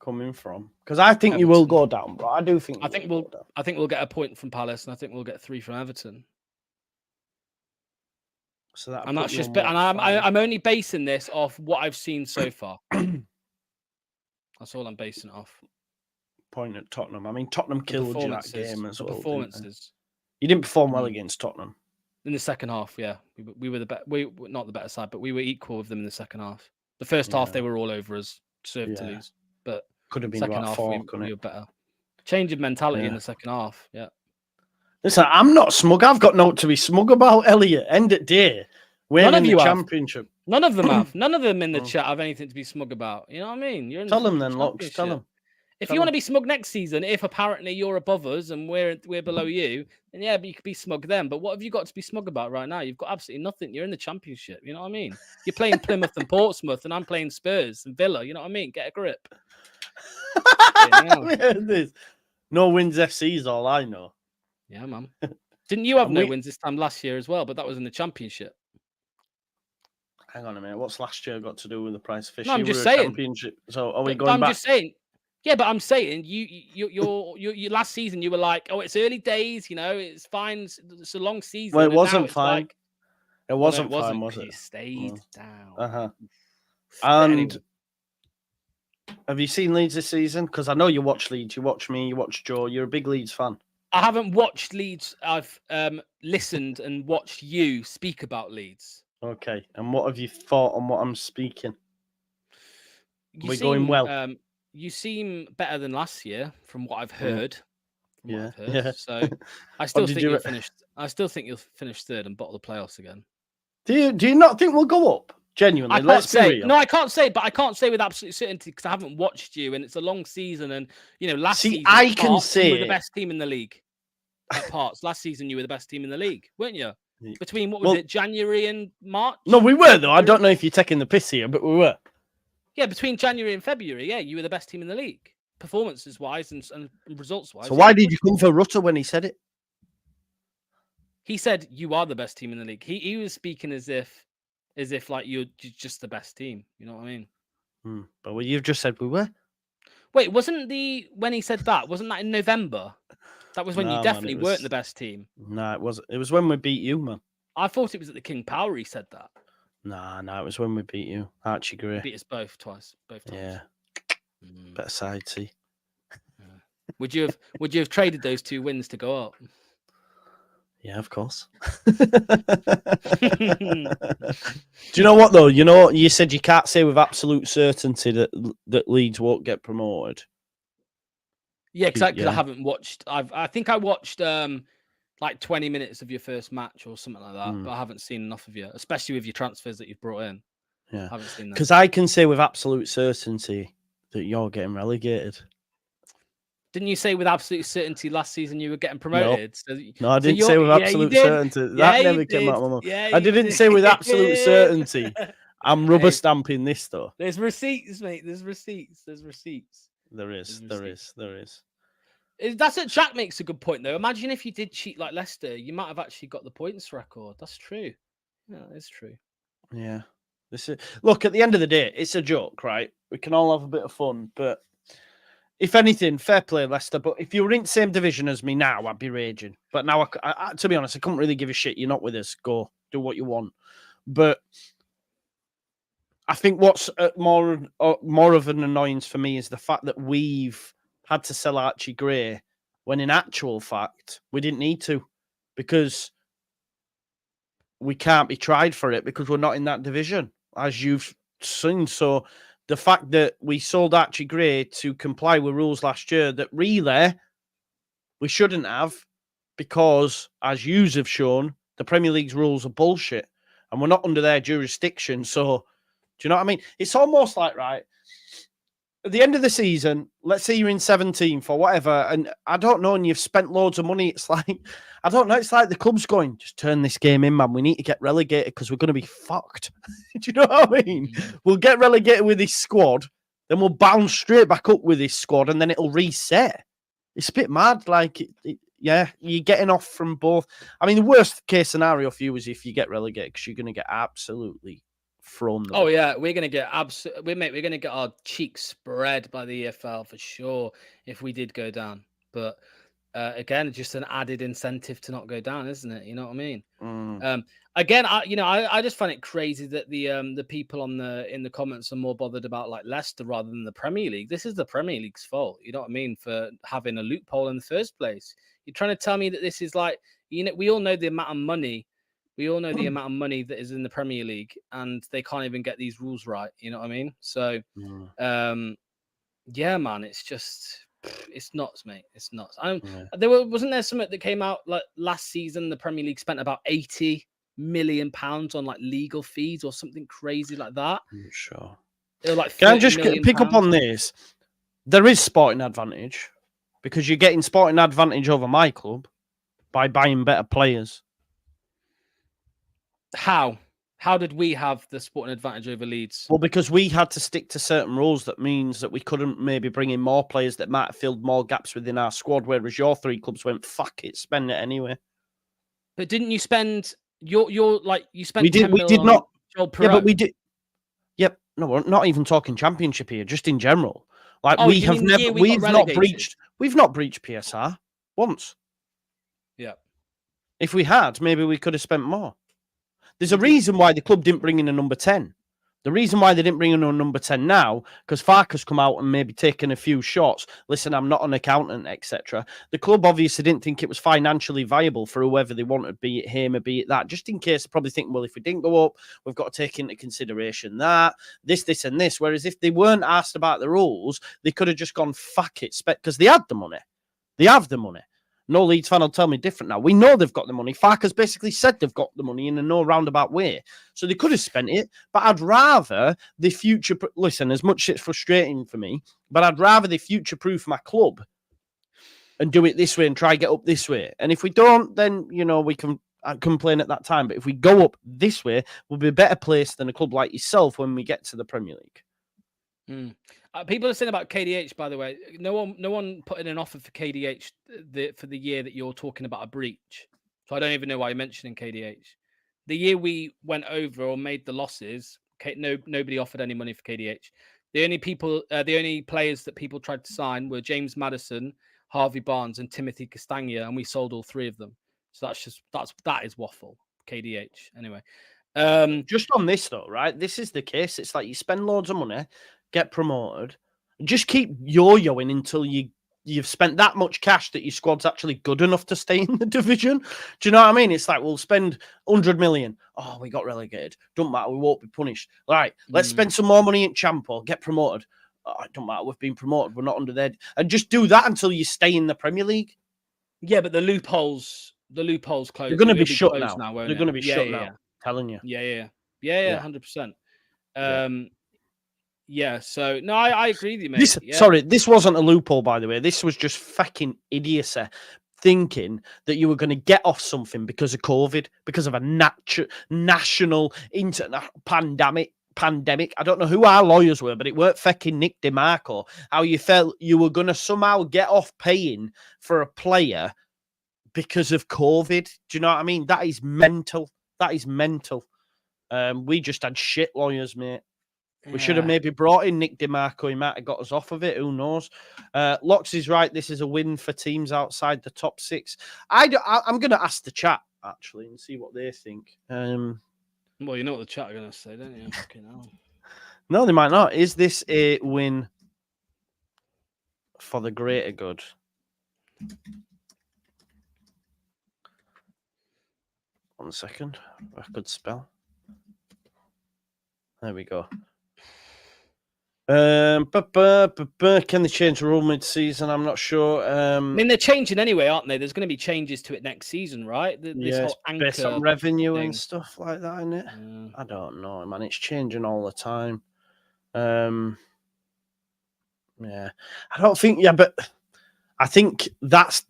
coming from? Because I think you will go down, bro. I do think I think we'll get a point from Palace, and I think we'll get 3 from Everton. So that, and that's just, and I'm only basing this off what I've seen so far. That's all I'm basing it off. Point at Tottenham. I mean, Tottenham killed you that game as well. Performances. You didn't perform well against Tottenham in the second half. Yeah, we were the better. We were not the better side, but we were equal with them in the second half. The first half they were all over us, deserved to lose. But could have been second half we were better. Change of mentality in the second half. Yeah. Listen, I'm not smug. I've got no to be smug about, Elliot. End of day. We're in the championship. None of them have. None of them in the chat have anything to be smug about. You know what I mean? You're in tell them then, Lox. Tell them. If you want to be smug next season, if apparently you're above us and we're below you, then yeah, but you could be smug then. But what have you got to be smug about right now? You've got absolutely nothing. You're in the championship. You know what I mean? You're playing Plymouth and Portsmouth, and I'm playing Spurs and Villa. You know what I mean? Get a grip. No wins FC is all I know. Yeah, man. Didn't you have no wins this time last year as well? But that was in the championship. Hang on a minute. What's last year got to do with the price of fish? No, I'm just saying. Championship. So are we going back? I'm just saying. Yeah, but I'm saying you last season you were like, oh, it's early days, you know, it's fine, it's a long season. Well, it wasn't fine. Like, it wasn't fine, was it? You stayed down. And have you seen Leeds this season? Because I know you watch Leeds, you watch me, you watch Joe. You're a big Leeds fan. I haven't watched Leeds. I've listened and watched you speak about Leeds. Okay, and what have you thought on what I'm speaking? We're going well. You seem better than last year, from what I've heard. Yeah. So I still think you'll finish. I still think you'll finish third and bottle the playoffs again. Do you not think we'll go up? Genuinely, let's be real. No, I can't say, but I can't say with absolute certainty because I haven't watched you, and it's a long season. And you know, last season I can say you were the best team in the league. At parts last season, you were the best team in the league, weren't you? Between what was it, January and March? No, we were though. I don't know if you're taking the piss here, but we were. Yeah, between January and February, yeah, you were the best team in the league, performances-wise and results-wise. So why did you come for Rutter when he said it? He said you are the best team in the league. He was speaking as if like you're just the best team. You know what I mean? But well, you've just said we were. Wait, when he said that? Wasn't that in November? That was when you definitely weren't the best team. No, it wasn't. It was when we beat you, man. I thought it was at the King Power he said that. No, it was when we beat you. Archie Gray. Beat us both times. Yeah. Better side, see. Yeah. Would you have traded those 2 wins to go up? Yeah, of course. Do you know what though? You know, you said you can't say with absolute certainty that Leeds won't get promoted. Yeah, exactly. I haven't watched. I think I watched like 20 minutes of your first match or something like that, but I haven't seen enough of you, especially with your transfers that you've brought in. Yeah, I haven't seen that. Because I can say with absolute certainty that you're getting relegated. Didn't you say with absolute certainty last season you were getting promoted? No, I didn't say with absolute certainty. That never came out of my mouth. Yeah, I didn't say with absolute certainty. I'm rubber stamping this though. There's receipts, mate. There's receipts. There is. That's what Jack makes a good point though. Imagine if you did cheat like Leicester, you might have actually got the points record. That's true. Yeah, it's true. Yeah. Look, at the end of the day, it's a joke, right? We can all have a bit of fun, but if anything, fair play, Leicester. But if you were in the same division as me now, I'd be raging. But now, I, to be honest, I couldn't really give a shit. You're not with us. Go do what you want. But I think what's more of an annoyance for me is the fact that we've had to sell Archie Gray when in actual fact we didn't need to, because we can't be tried for it because we're not in that division, as you've seen. So the fact that we sold Archie Gray to comply with rules last year that really we shouldn't have, because as yous have shown, the Premier League's rules are bullshit and we're not under their jurisdiction. So do you know what I mean? It's almost like, right, at the end of the season, let's say you're in 17th or whatever, and I don't know, and you've spent loads of money. It's like, I don't know, it's like the club's going, just turn this game in, man. We need to get relegated because we're going to be fucked. Do you know what I mean? We'll get relegated with this squad, then we'll bounce straight back up with this squad, and then it'll reset. It's a bit mad. Like, yeah, you're getting off from both. I mean, the worst case scenario for you is if you get relegated, because you're going to get absolutely thrown the book. Yeah, we're gonna get we're gonna get our cheeks spread by the EFL for sure if we did go down. But again, just an added incentive to not go down, isn't it? You know what I mean? Again, I just find it crazy that the people in the comments are more bothered about like Leicester rather than the Premier League. This is the Premier League's fault. You know what I mean, for having a loophole in the first place. You're trying to tell me that this is like, we all know the amount of money. We all know the amount of money that is in the Premier League, and they can't even get these rules right. You know what I mean? So, yeah, man, it's just, it's nuts, mate. It's nuts. Wasn't there something that came out like last season? The Premier League spent about £80 million on like legal fees or something crazy like that. I'm sure. It was like, can I just pick up on this? There is sporting advantage because you're getting sporting advantage over my club by buying better players. How did we have the sporting advantage over Leeds? Well, because we had to stick to certain rules. That means that we couldn't maybe bring in more players that might have filled more gaps within our squad, whereas your 3 clubs went, fuck it, spend it anyway. But didn't you spend you spent we did 10 we did not yeah, but we did. Yep, no, we're not even talking championship here, just in general. Like we've not breached PSR once. Yeah. If we had, maybe we could have spent more. There's a reason why the club didn't bring in a number 10. The reason why they didn't bring in a number 10 now, because Farker's come out and maybe taken a few shots. Listen, I'm not an accountant, etc. The club obviously didn't think it was financially viable for whoever they wanted, be it him or be it that. Just in case, they probably think, well, if we didn't go up, we've got to take into consideration that, this, and this. Whereas if they weren't asked about the rules, they could have just gone, fuck it, because they had the money. They have the money. No Leeds fan will tell me different now. We know they've got the money. Farker's basically said they've got the money in a no roundabout way. So they could have spent it, but I'd rather the future... Listen, as much as it's frustrating for me, but I'd rather the future-proof my club and do it this way and try get up this way. And if we don't, then, we can complain at that time. But if we go up this way, we'll be a better place than a club like yourself when we get to the Premier League. People are saying about KDH, by the way. No one put in an offer for KDH for the year that you're talking about a breach. So I don't even know why you're mentioning KDH. The year we went over or made the losses, nobody offered any money for KDH. The only players that people tried to sign were James Maddison, Harvey Barnes, and Timothy Castagna, and we sold all 3 of them. So that is waffle. KDH anyway. Just on this though, right? This is the case. It's like you spend loads of money, get promoted, and just keep yo-yoing until you've spent that much cash that your squad's actually good enough to stay in the division. Do you know what I mean? It's like, we'll spend 100 million. Oh, we got relegated. Don't matter. We won't be punished. All right, let's spend some more money in Champo, get promoted. Oh, it don't matter. We've been promoted. We're not under there. And just do that until you stay in the Premier League. Yeah, but the loopholes closed. They're going to be shut now. They're going to be shut now. Telling you. Yeah, 100%. Yeah, so no, I agree with you, mate. Sorry, this wasn't a loophole, by the way. This was just fucking idiocy, thinking that you were going to get off something because of COVID, because of a national pandemic. I don't know who our lawyers were, but it weren't fucking Nick DeMarco. How you felt you were going to somehow get off paying for a player because of COVID. Do you know what I mean? That is mental. That is mental. We just had shit lawyers, mate. We should have maybe brought in Nick DeMarco. He might have got us off of it. Who knows? Loxy's right. This is a win for teams outside the top 6. I'm going to ask the chat, actually, and see what they think. Well, you know what the chat are going to say, don't you? Fucking hell. No, they might not. Is this a win for the greater good? One second. I could spell. There we go. Can they change the rule mid-season? I'm not sure. I mean, they're changing anyway, aren't they? There's going to be changes to it next season, right? This whole anchor based on revenue and stuff like that, isn't it? Yeah. I don't know, man. It's changing all the time. Yeah, I don't think. Yeah, but I think that's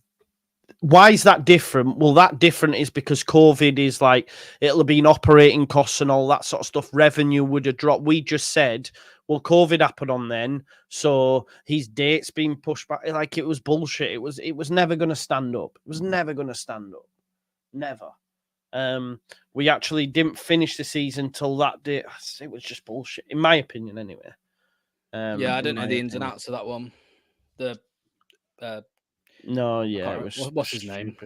why is that different? Well, that different is because COVID is like, it'll have been operating costs and all that sort of stuff. Revenue would have dropped. We just said, well, COVID happened on then, so his date's been pushed back. Like, it was bullshit. It was never going to stand up. It was never going to stand up. Never. We actually didn't finish the season till that day. It was just bullshit, in my opinion, anyway. Yeah, I don't know the ins and outs of that one. No, yeah, it was what's his name?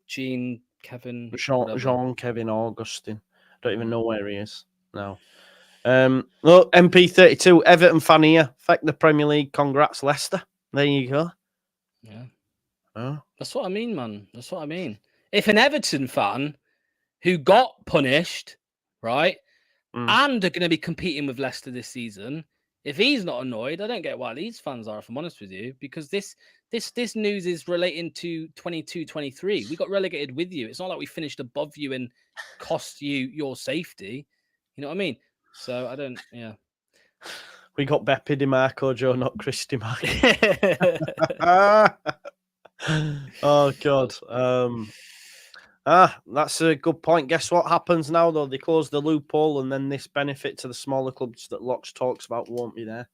Jean Kevin Jean Kevin Augustin. Don't even know where he is now. Look, MP32 Everton fan here. Affect the Premier League. Congrats, Leicester. There you go. Yeah. Oh. That's what I mean, man. That's what I mean. If an Everton fan who got punished, right, and are going to be competing with Leicester this season, if he's not annoyed, I don't get why Leeds fans are, if I'm honest with you, because this news is relating to 22-23. We got relegated with you. It's not like we finished above you and cost you your safety. You know what I mean? So I don't, yeah. We got Beppe Di Marco, Joe, not Chris Di Marco. Oh, God. That's a good point. Guess what happens now, though? They close the loophole, and then this benefit to the smaller clubs that Lox talks about won't be there.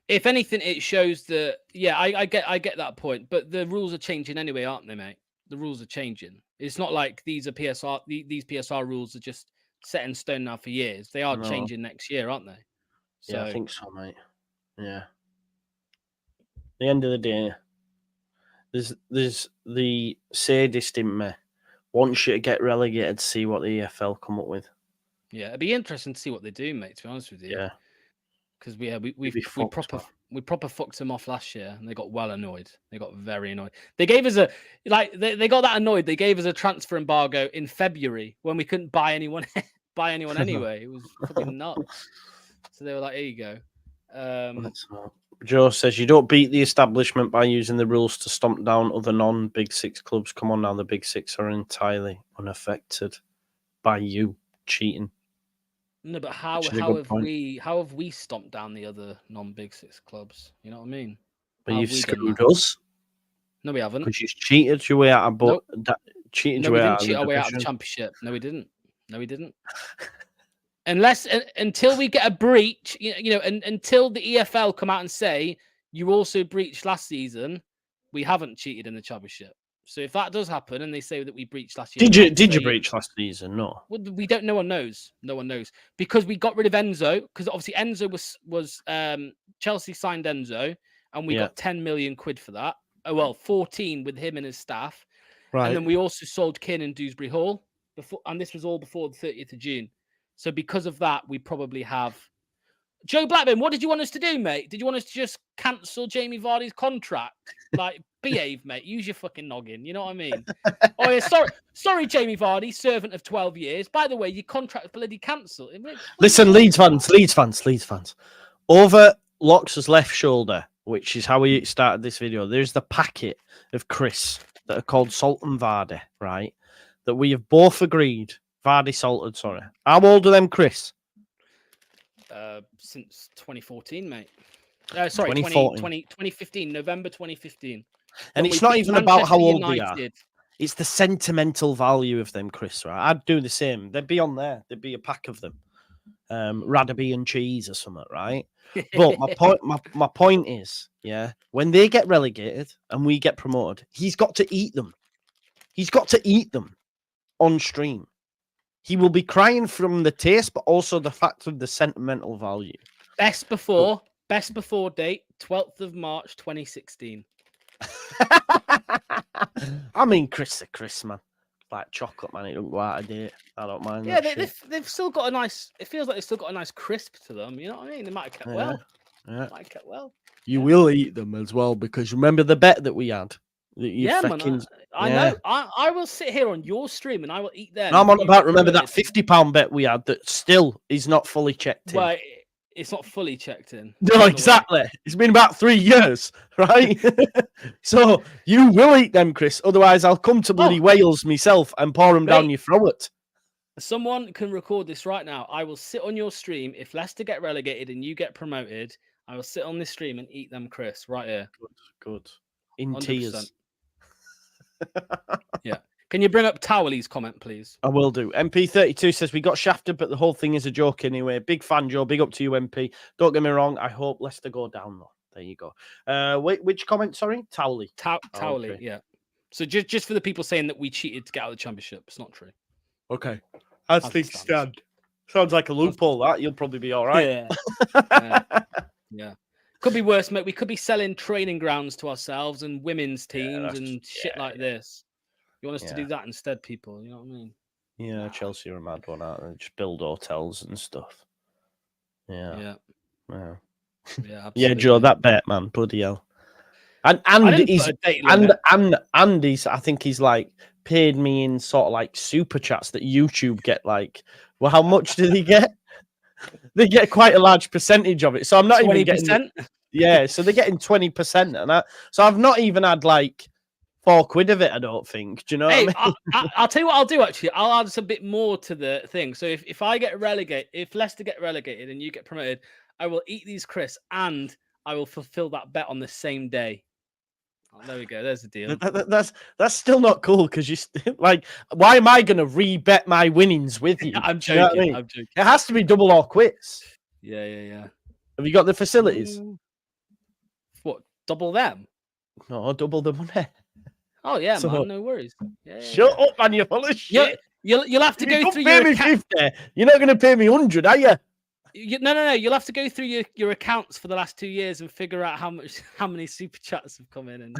If anything, it shows that, yeah, I get that point, but the rules are changing anyway, aren't they, mate? The rules are changing. It's not like these are PSR. These PSR rules are just set in stone now for years. They are changing next year, aren't they? So, yeah, I think so, mate. Yeah. At the end of the day, there's the sadist in me wants you to get relegated to see what the EFL come up with. Yeah, it'd be interesting to see what they do, mate, to be honest with you. Yeah. Because we proper fucked them off last year, and they got well annoyed. They got very annoyed. They gave us they got that annoyed. They gave us a transfer embargo in February when we couldn't buy anyone anyway. It was fucking nuts. So they were like, "Here you go." Joe says you don't beat the establishment by using the rules to stomp down other non-Big Six clubs. Come on now, the Big Six are entirely unaffected by you cheating. No, but how have we stomped down the other non-Big Six clubs? You know what I mean? But you've screwed us. No, we haven't. Because you cheated your way out of nope. cheated no, your we way didn't out cheat of our way out of the championship. No, we didn't. Until we get a breach, you know, and until the EFL come out and say you also breached last season, we haven't cheated in the championship. So if that does happen and they say that we breached last year, did you breach last season? No. Well, we don't. No one knows. No one knows because we got rid of Enzo because obviously Enzo was Chelsea signed Enzo and we got 10 million quid for that. Oh well, 14 with him and his staff. Right. And then we also sold Kin and Dewsbury Hall before, and this was all before the 30th of June. So because of that, we probably have. Joe Blackburn, what did you want us to do, mate? Did you want us to just cancel Jamie Vardy's contract? Like, behave, mate. Use your fucking noggin. You know what I mean? Oh, yeah, sorry, Jamie Vardy, servant of 12 years. By the way, your contract bloody cancelled. Listen, Leeds fans. Over Lox's left shoulder, which is how we started this video, there's the packet of Chris that are called Salt and Vardy, right? That we have both agreed. Vardy salted, sorry. How old are them, Chris? Since 2014, mate. Sorry, 2015, November 2015. And it's not even about how old they are. It's the sentimental value of them, Chris, right? I'd do the same. They'd be on there. There'd be a pack of them. Radaby and cheese or something, right? But my point is, yeah, when they get relegated and we get promoted, he's got to eat them. He's got to eat them on stream. He will be crying from the taste, but also the fact of the sentimental value. Best before date, 12th of March, 2016. I mean, Chris, man. Like chocolate, man. It don't go out of date. I don't mind. Yeah, they've still got a nice. It feels like they've still got a nice crisp to them. You know what I mean? They might have kept well. Yeah. Might have kept well. You will eat them as well because remember the bet that we had. Man. I know. I will sit here on your stream and I will eat them. I'm on about. Remember that £50 bet we had that still is not fully checked in. Well, it's not fully checked in. No, exactly. It's been about 3 years, right? So you will eat them, Chris. Otherwise, I'll come to bloody Wales myself and pour them down your throat. Someone can record this right now. I will sit on your stream. If Leicester get relegated and you get promoted, I will sit on this stream and eat them, Chris, right here. Good. In 100%. Tears. Yeah. Can you bring up Towely's comment, please? I will do. MP32 says we got shafted, but the whole thing is a joke anyway. Big fan, Joe. Big up to you, MP. Don't get me wrong. I hope Leicester go down though. There you go. Wait, which comment? Sorry, Towely. Towely, okay. yeah. So just for the people saying that we cheated to get out of the championship, it's not true. Okay. As things stand. Sounds like a loophole. That you'll probably be all right. Yeah. Could be worse, mate. We could be selling training grounds to ourselves and women's teams and shit like this. You want us to do that instead, people? You know what I mean? Yeah, Chelsea are a mad one, aren't they? Just build hotels and stuff. Yeah. Yeah, absolutely. Joe, that bet, man, bloody hell. And he's I think he's like paid me in sort of like super chats that YouTube get. Like, well, how much did he get? They get quite a large percentage of it, so I'm not 20%? Even getting. Yeah, so they're getting 20%, and so I've not even had like £4 of it. I don't think. Do you know? What I mean? I'll tell you what I'll do. Actually, I'll add a bit more to the thing. So if I get relegated, if Leicester get relegated and you get promoted, I will eat these crisps and I will fulfill that bet on the same day. Oh, there we go. There's the deal. That's still not cool because you like. Why am I going to re-bet my winnings with you? I'm joking. You know what I mean? I'm joking. It has to be double or quits. Yeah. Have you got the facilities? What? Double them? No, double the money. Oh yeah, man. No worries. Shut up, man. You're full of shit. You'll have to go through your account. You're not going to pay me 100, are you? No. You'll have to go through your accounts for the last 2 years and figure out how many super chats have come in. And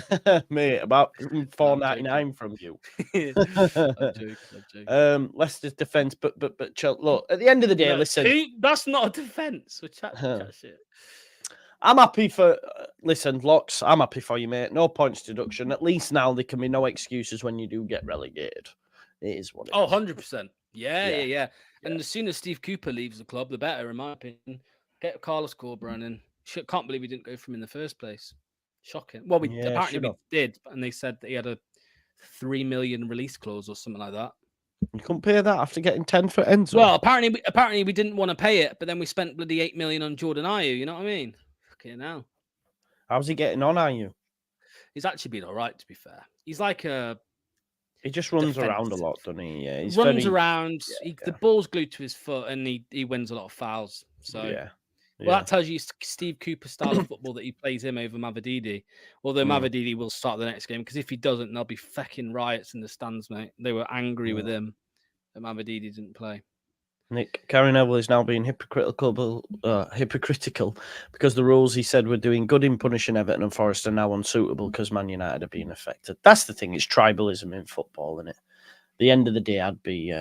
mate, about £4.99 from you. I'm joking. Leicester's defense, but look, at the end of the day, listen. That's not a defense. So chat shit. I'm happy for listen, Lox. I'm happy for you, mate. No points deduction. At least now there can be no excuses when you do get relegated. It is what it is. 100%. Yeah. And the sooner Steve Cooper leaves the club, the better, in my opinion. Get Carlos Corberán in. Can't believe we didn't go for him in the first place. Shocking. Well, apparently we did, and they said that he had a 3 million release clause or something like that. You couldn't pay that after getting 10 for Enzo. Well, apparently we didn't want to pay it, but then we spent bloody 8 million on Jordan Ayew. You know what I mean? Fucking hell. How's he getting on, Ayew? He's actually been all right, to be fair. He's like a. He just runs around a lot, doesn't he? Yeah, he runs around. The ball's glued to his foot, and he wins a lot of fouls. So well, that tells you Steve Cooper's style of football that he plays him over Mavididi. Although Mavididi will start the next game, because if he doesn't, there'll be fucking riots in the stands, mate. They were angry with him that Mavididi didn't play. Nick, Gary Neville is now being hypocritical because the rules he said were doing good in punishing Everton and Forest are now unsuitable because Man United are being affected. That's the thing; it's tribalism in football, isn't it? At the end of the day, I'd be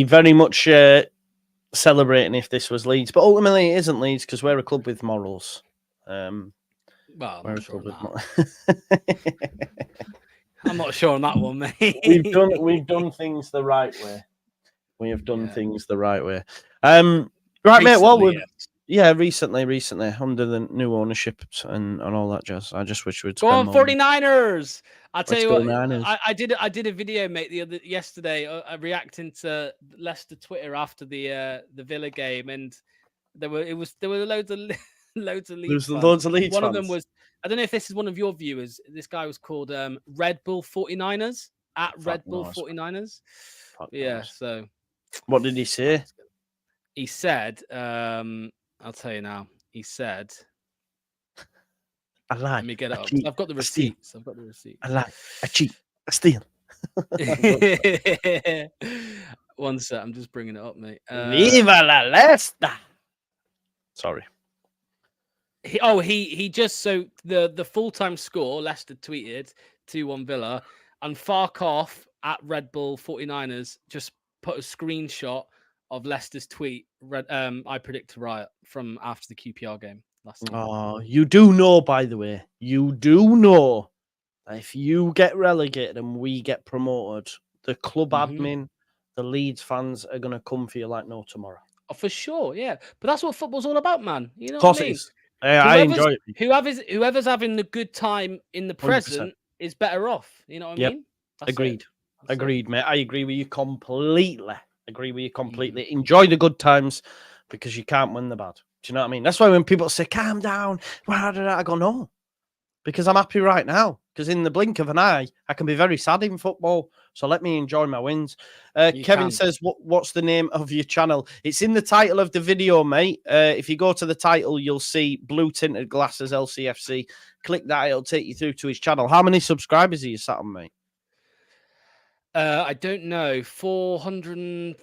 very much celebrating if this was Leeds, but ultimately it isn't Leeds because we're a club with morals. Well, I'm not sure on that one, mate. We've done things the right way. We have done things the right way. Right, recently, mate. Well, recently under the new ownership and all that jazz. I just wish we'd go on 49ers. I'll tell you what. I did a video, mate, yesterday, reacting to Leicester Twitter after the Villa game, and there were loads of Leeds. Loads of Leeds. One of them was. I don't know if this is one of your viewers. This guy was called Red Bull 49ers at Red Bull 49ers. Yeah. So, what did he say? He said, "I'll tell you now." He said, "I lie. Let me get it up. I've got the receipts. I lie. I cheat. I steal." One sec. I'm just bringing it up, mate. Viva la Leicester. Sorry. He just so the full-time score, Leicester tweeted 2-1 Villa, and Farkoff at Red Bull 49ers just put a screenshot of Leicester's tweet. I predict a riot from after the QPR game last night. Oh, you do know, by the way, that if you get relegated and we get promoted, the club admin, the Leeds fans are gonna come for you like no tomorrow. Oh, for sure, yeah. But that's what football's all about, man. You know what I mean? I enjoy it. Whoever's having the good time in the present 100%. Is better off. You know what I mean? Agreed, mate. I agree with you completely. Enjoy the good times because you can't win the bad. Do you know what I mean? That's why when people say, calm down, I go, no. because I'm happy right now. Because in the blink of an eye, I can be very sad in football. So let me enjoy my wins. Kevin says, what's the name of your channel? It's in the title of the video, mate. If you go to the title, you'll see blue tinted glasses LCFC. Click that. It'll take you through to his channel. How many subscribers are you sat on, mate? I don't know. 450.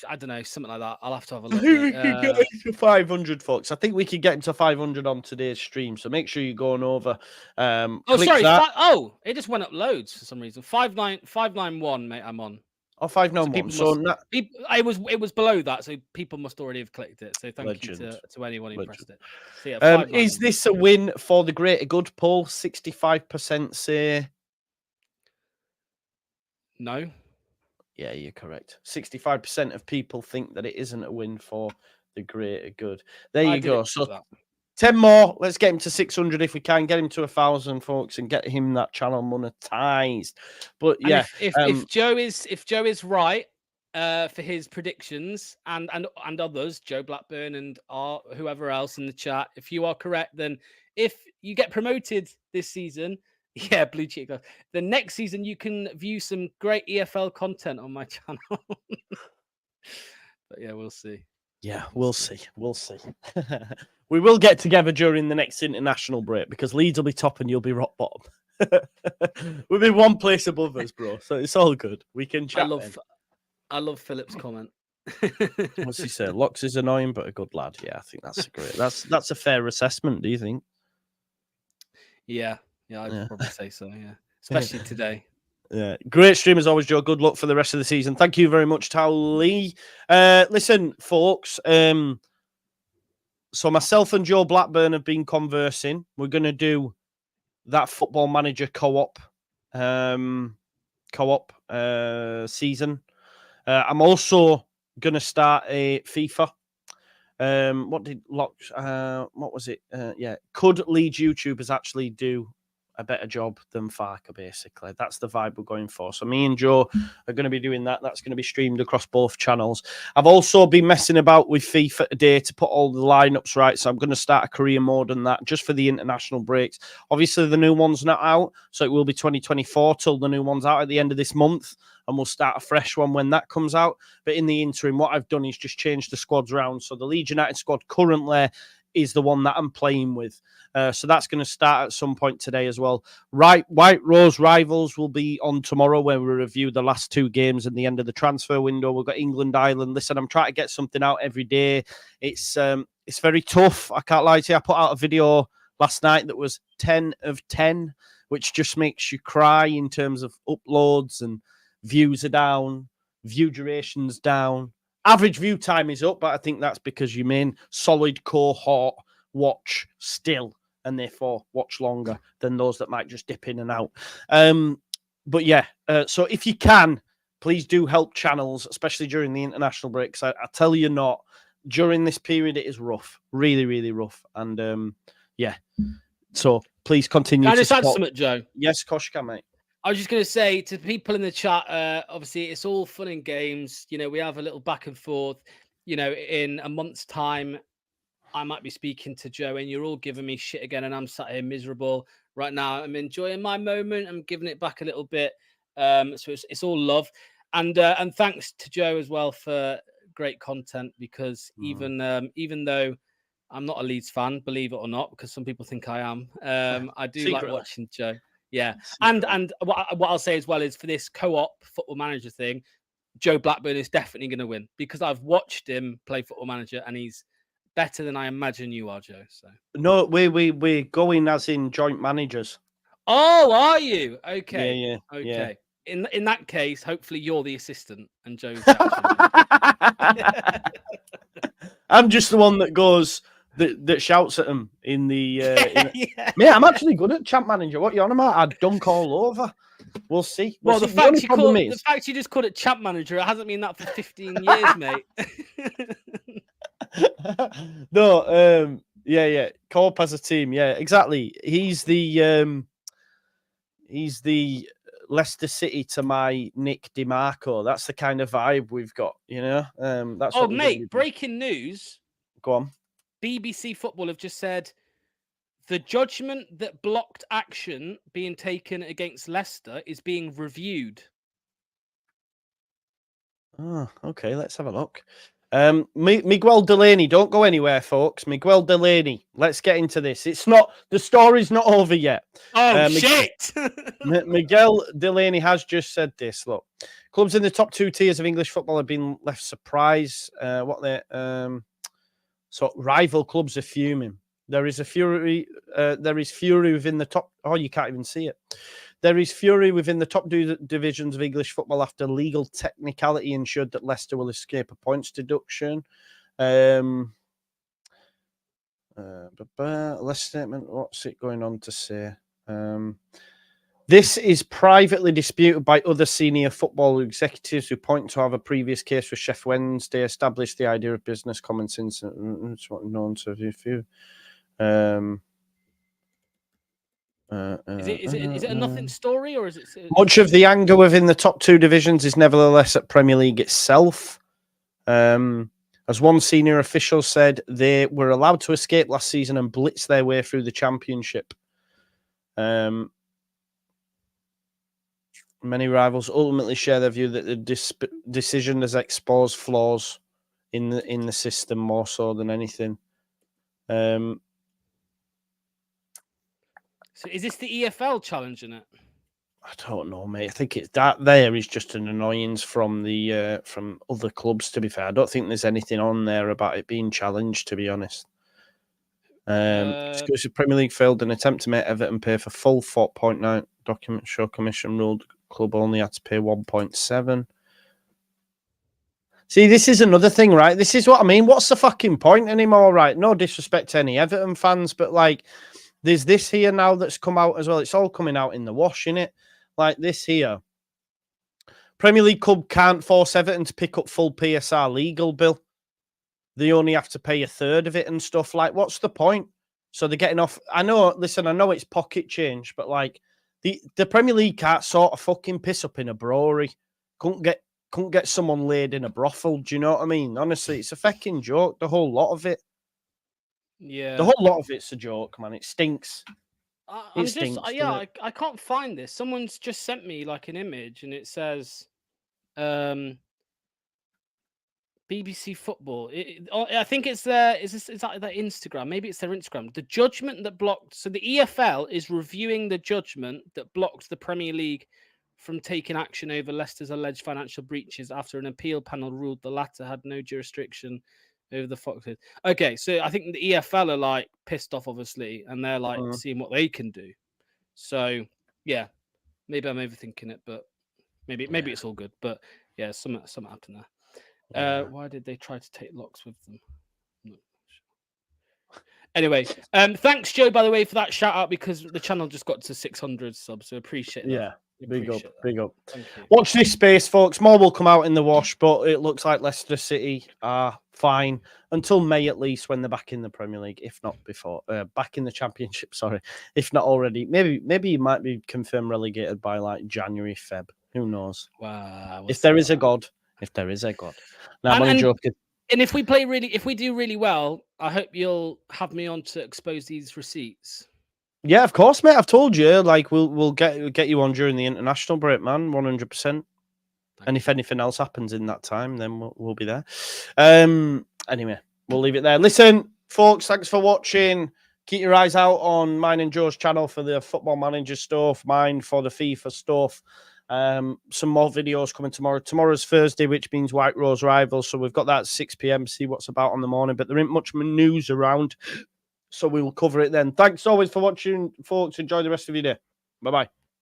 I don't know. Something like that. I'll have to have a look. We could get to 500, folks. I think we could get him to 500 on today's stream. So make sure you're going over. Oh, sorry. It just went up loads for some reason. 591, mate. I'm on. Oh, 591. It was below that, so people must already have clicked it. So thank you to anyone who pressed it. So yeah, is this a win for the greater good, Paul? 65% say no. Yeah, you're correct. 65% of people think that it isn't a win for the greater good. There you go. So 10 more. Let's get him to 600 if we can. Get him to 1,000, folks, and get him that channel monetized. But yeah, if Joe is right for his predictions and others, Joe Blackburn and whoever else in the chat, if you are correct, then if you get promoted this season, yeah, blue cheek. The next season, you can view some great EFL content on my channel. But yeah, we'll see. Yeah, we'll see. We'll see. We will get together during the next international break because Leeds will be top and you'll be rock bottom. We'll be one place above us, bro. So it's all good. We can chat. I love Philip's comment. What's he say? Lox is annoying, but a good lad. Yeah, I think that's great. That's a fair assessment. Do you think? Yeah, I'd probably say so. Yeah, especially today. Yeah, great stream as always, Joe. Good luck for the rest of the season. Thank you very much, Tao Lee. Listen, folks. So myself and Joe Blackburn have been conversing. We're going to do that Football Manager co-op season. I'm also going to start a FIFA. What was it? Could Leeds YouTubers actually do a better job than Farker, basically? That's the vibe we're going for. So me and Joe are going to be doing that. That's going to be streamed across both channels. I've also been messing about with FIFA today to put all the lineups right. So I'm going to start a career mode on that just for the international breaks. Obviously, the new one's not out, so it will be 2024 till the new one's out at the end of this month. And we'll start a fresh one when that comes out. But in the interim, what I've done is just change the squads around. So the Leeds United squad currently is the one that I'm playing with. So that's going to start at some point today as well. White Rose Rivals will be on tomorrow where we review the last two games and the end of the transfer window. We've got England, Ireland. Listen, I'm trying to get something out every day. It's very tough. I can't lie to you. I put out a video last night that was 10 of 10, which just makes you cry in terms of uploads and views are down, view duration's down. Average view time is up, but I think that's because your main solid cohort watch still and therefore watch longer than those that might just dip in and out. But yeah, so if you can, please do help channels, especially during the international breaks. I tell you not, during this period, it is rough, really, really rough. And yeah, so please continue. Can I just add something, Joe? Yes, Koshka, mate. I was just going to say to people in the chat, obviously, it's all fun and games. You know, we have a little back and forth. You know, in a month's time, I might be speaking to Joe and you're all giving me shit again and I'm sat here miserable. Right now, I'm enjoying my moment. I'm giving it back a little bit. So it's all love. And thanks to Joe as well for great content because even though I'm not a Leeds fan, believe it or not, because some people think I am, I do like watching Joe. Yeah, and what I'll say as well is for this co-op Football Manager thing, Joe Blackburn is definitely going to win because I've watched him play Football Manager and he's better than I imagine you are, Joe. So no, we're going as in joint managers. Oh, are you? Okay, yeah. Okay. Yeah. In that case, hopefully you're the assistant and Joe's. I'm just the one that goes. That shouts at him in the. Yeah. Mate, I'm actually good at champ manager. What you on about? I dunk all over. We'll see. Well, the fact you just called it champ manager, it hasn't been that for 15 years, mate. No, yeah. Co-op as a team, yeah, exactly. He's the Leicester City to my Nick DiMarco. That's the kind of vibe we've got, you know. That's mate. Breaking news. Go on. BBC Football have just said The judgment that blocked action being taken against Leicester is being reviewed. Oh, okay, let's have a look. Miguel Delaney, don't go anywhere, folks. Miguel Delaney, let's get into this. The story's not over yet. Oh, shit! Miguel Delaney has just said this. Look, clubs in the top 2 tiers of English football have been left surprised. So rival clubs are fuming. There is fury within the top. Oh, you can't even see it. There is fury within the top divisions of English football after legal technicality ensured that Leicester will escape a points deduction. Less statement. What's it going on to say? This is privately disputed by other senior football executives who point to have a previous case with Sheff Wednesday established the idea of business common sense. It's what known to a few. Is it a nothing story, or is it? Much of the anger within the top 2 divisions is nevertheless at Premier League itself. As one senior official said, they were allowed to escape last season and blitz their way through the Championship. Many rivals ultimately share their view that the decision has exposed flaws in the system more so than anything. So is this the EFL challenging it? I don't know, mate. I think it's that there is just an annoyance from the from other clubs, to be fair. I don't think there's anything on there about it being challenged, to be honest. Exclusive Premier League failed an attempt to make Everton pay for full 4.9. Documents show Commission ruled club only had to pay 1.7. See, this is another thing, right? This is what I mean. What's the fucking point anymore, right? No disrespect to any Everton fans, but like, there's this here now that's come out as well. It's all coming out in the wash, innit? Like this here. Premier League club can't force Everton to pick up full PSR legal bill. They only have to pay a third of it and stuff. Like, what's the point? So they're getting off. I know it's pocket change, but like the Premier League can't sort of fucking piss up in a brewery. Couldn't get someone laid in a brothel. Do you know what I mean? Honestly, it's a fucking joke. The whole lot of it. Yeah. The whole lot of it's a joke, man. It stinks. I can't find this. Someone's just sent me like an image and it says BBC Football. I think it's their Instagram. Maybe it's their Instagram. The judgment that blocked. So the EFL is reviewing the judgment that blocked the Premier League from taking action over Leicester's alleged financial breaches after an appeal panel ruled the latter had no jurisdiction over the Foxes. Okay, so I think the EFL are like pissed off, obviously, and they're like seeing what they can do. So yeah, maybe I'm overthinking it, but maybe it's all good. But yeah, something happened there. Why did they try to take locks with them? No. Anyway, thanks Joe, by the way, for that shout out because the channel just got to 600 subs, so appreciate that. Yeah. Big up. Thank you. Watch this space, folks. More will come out in the wash, but it looks like Leicester City are fine until May at least, when they're back in the Premier League, if not before. Back in the Championship, sorry, if not already. Maybe you might be confirmed relegated by like January, Feb. Who knows? Wow. If there is a God. Now, I'm only joking. And if we do really well, I hope you'll have me on to expose these receipts. Yeah, of course, mate. I've told you, like we'll get you on during the international break, man. 100%. And if anything else happens in that time, then we'll be there. Anyway, we'll leave it there. Listen, folks, thanks for watching. Keep your eyes out on mine and Joe's channel for the Football Manager stuff, mine for the FIFA stuff. Some more videos coming tomorrow. Tomorrow's Thursday, which means White Rose Rivals. So we've got that at 6 p.m. See what's about on the morning. But there ain't much news around. So we will cover it then. Thanks always for watching, folks. Enjoy the rest of your day. Bye-bye.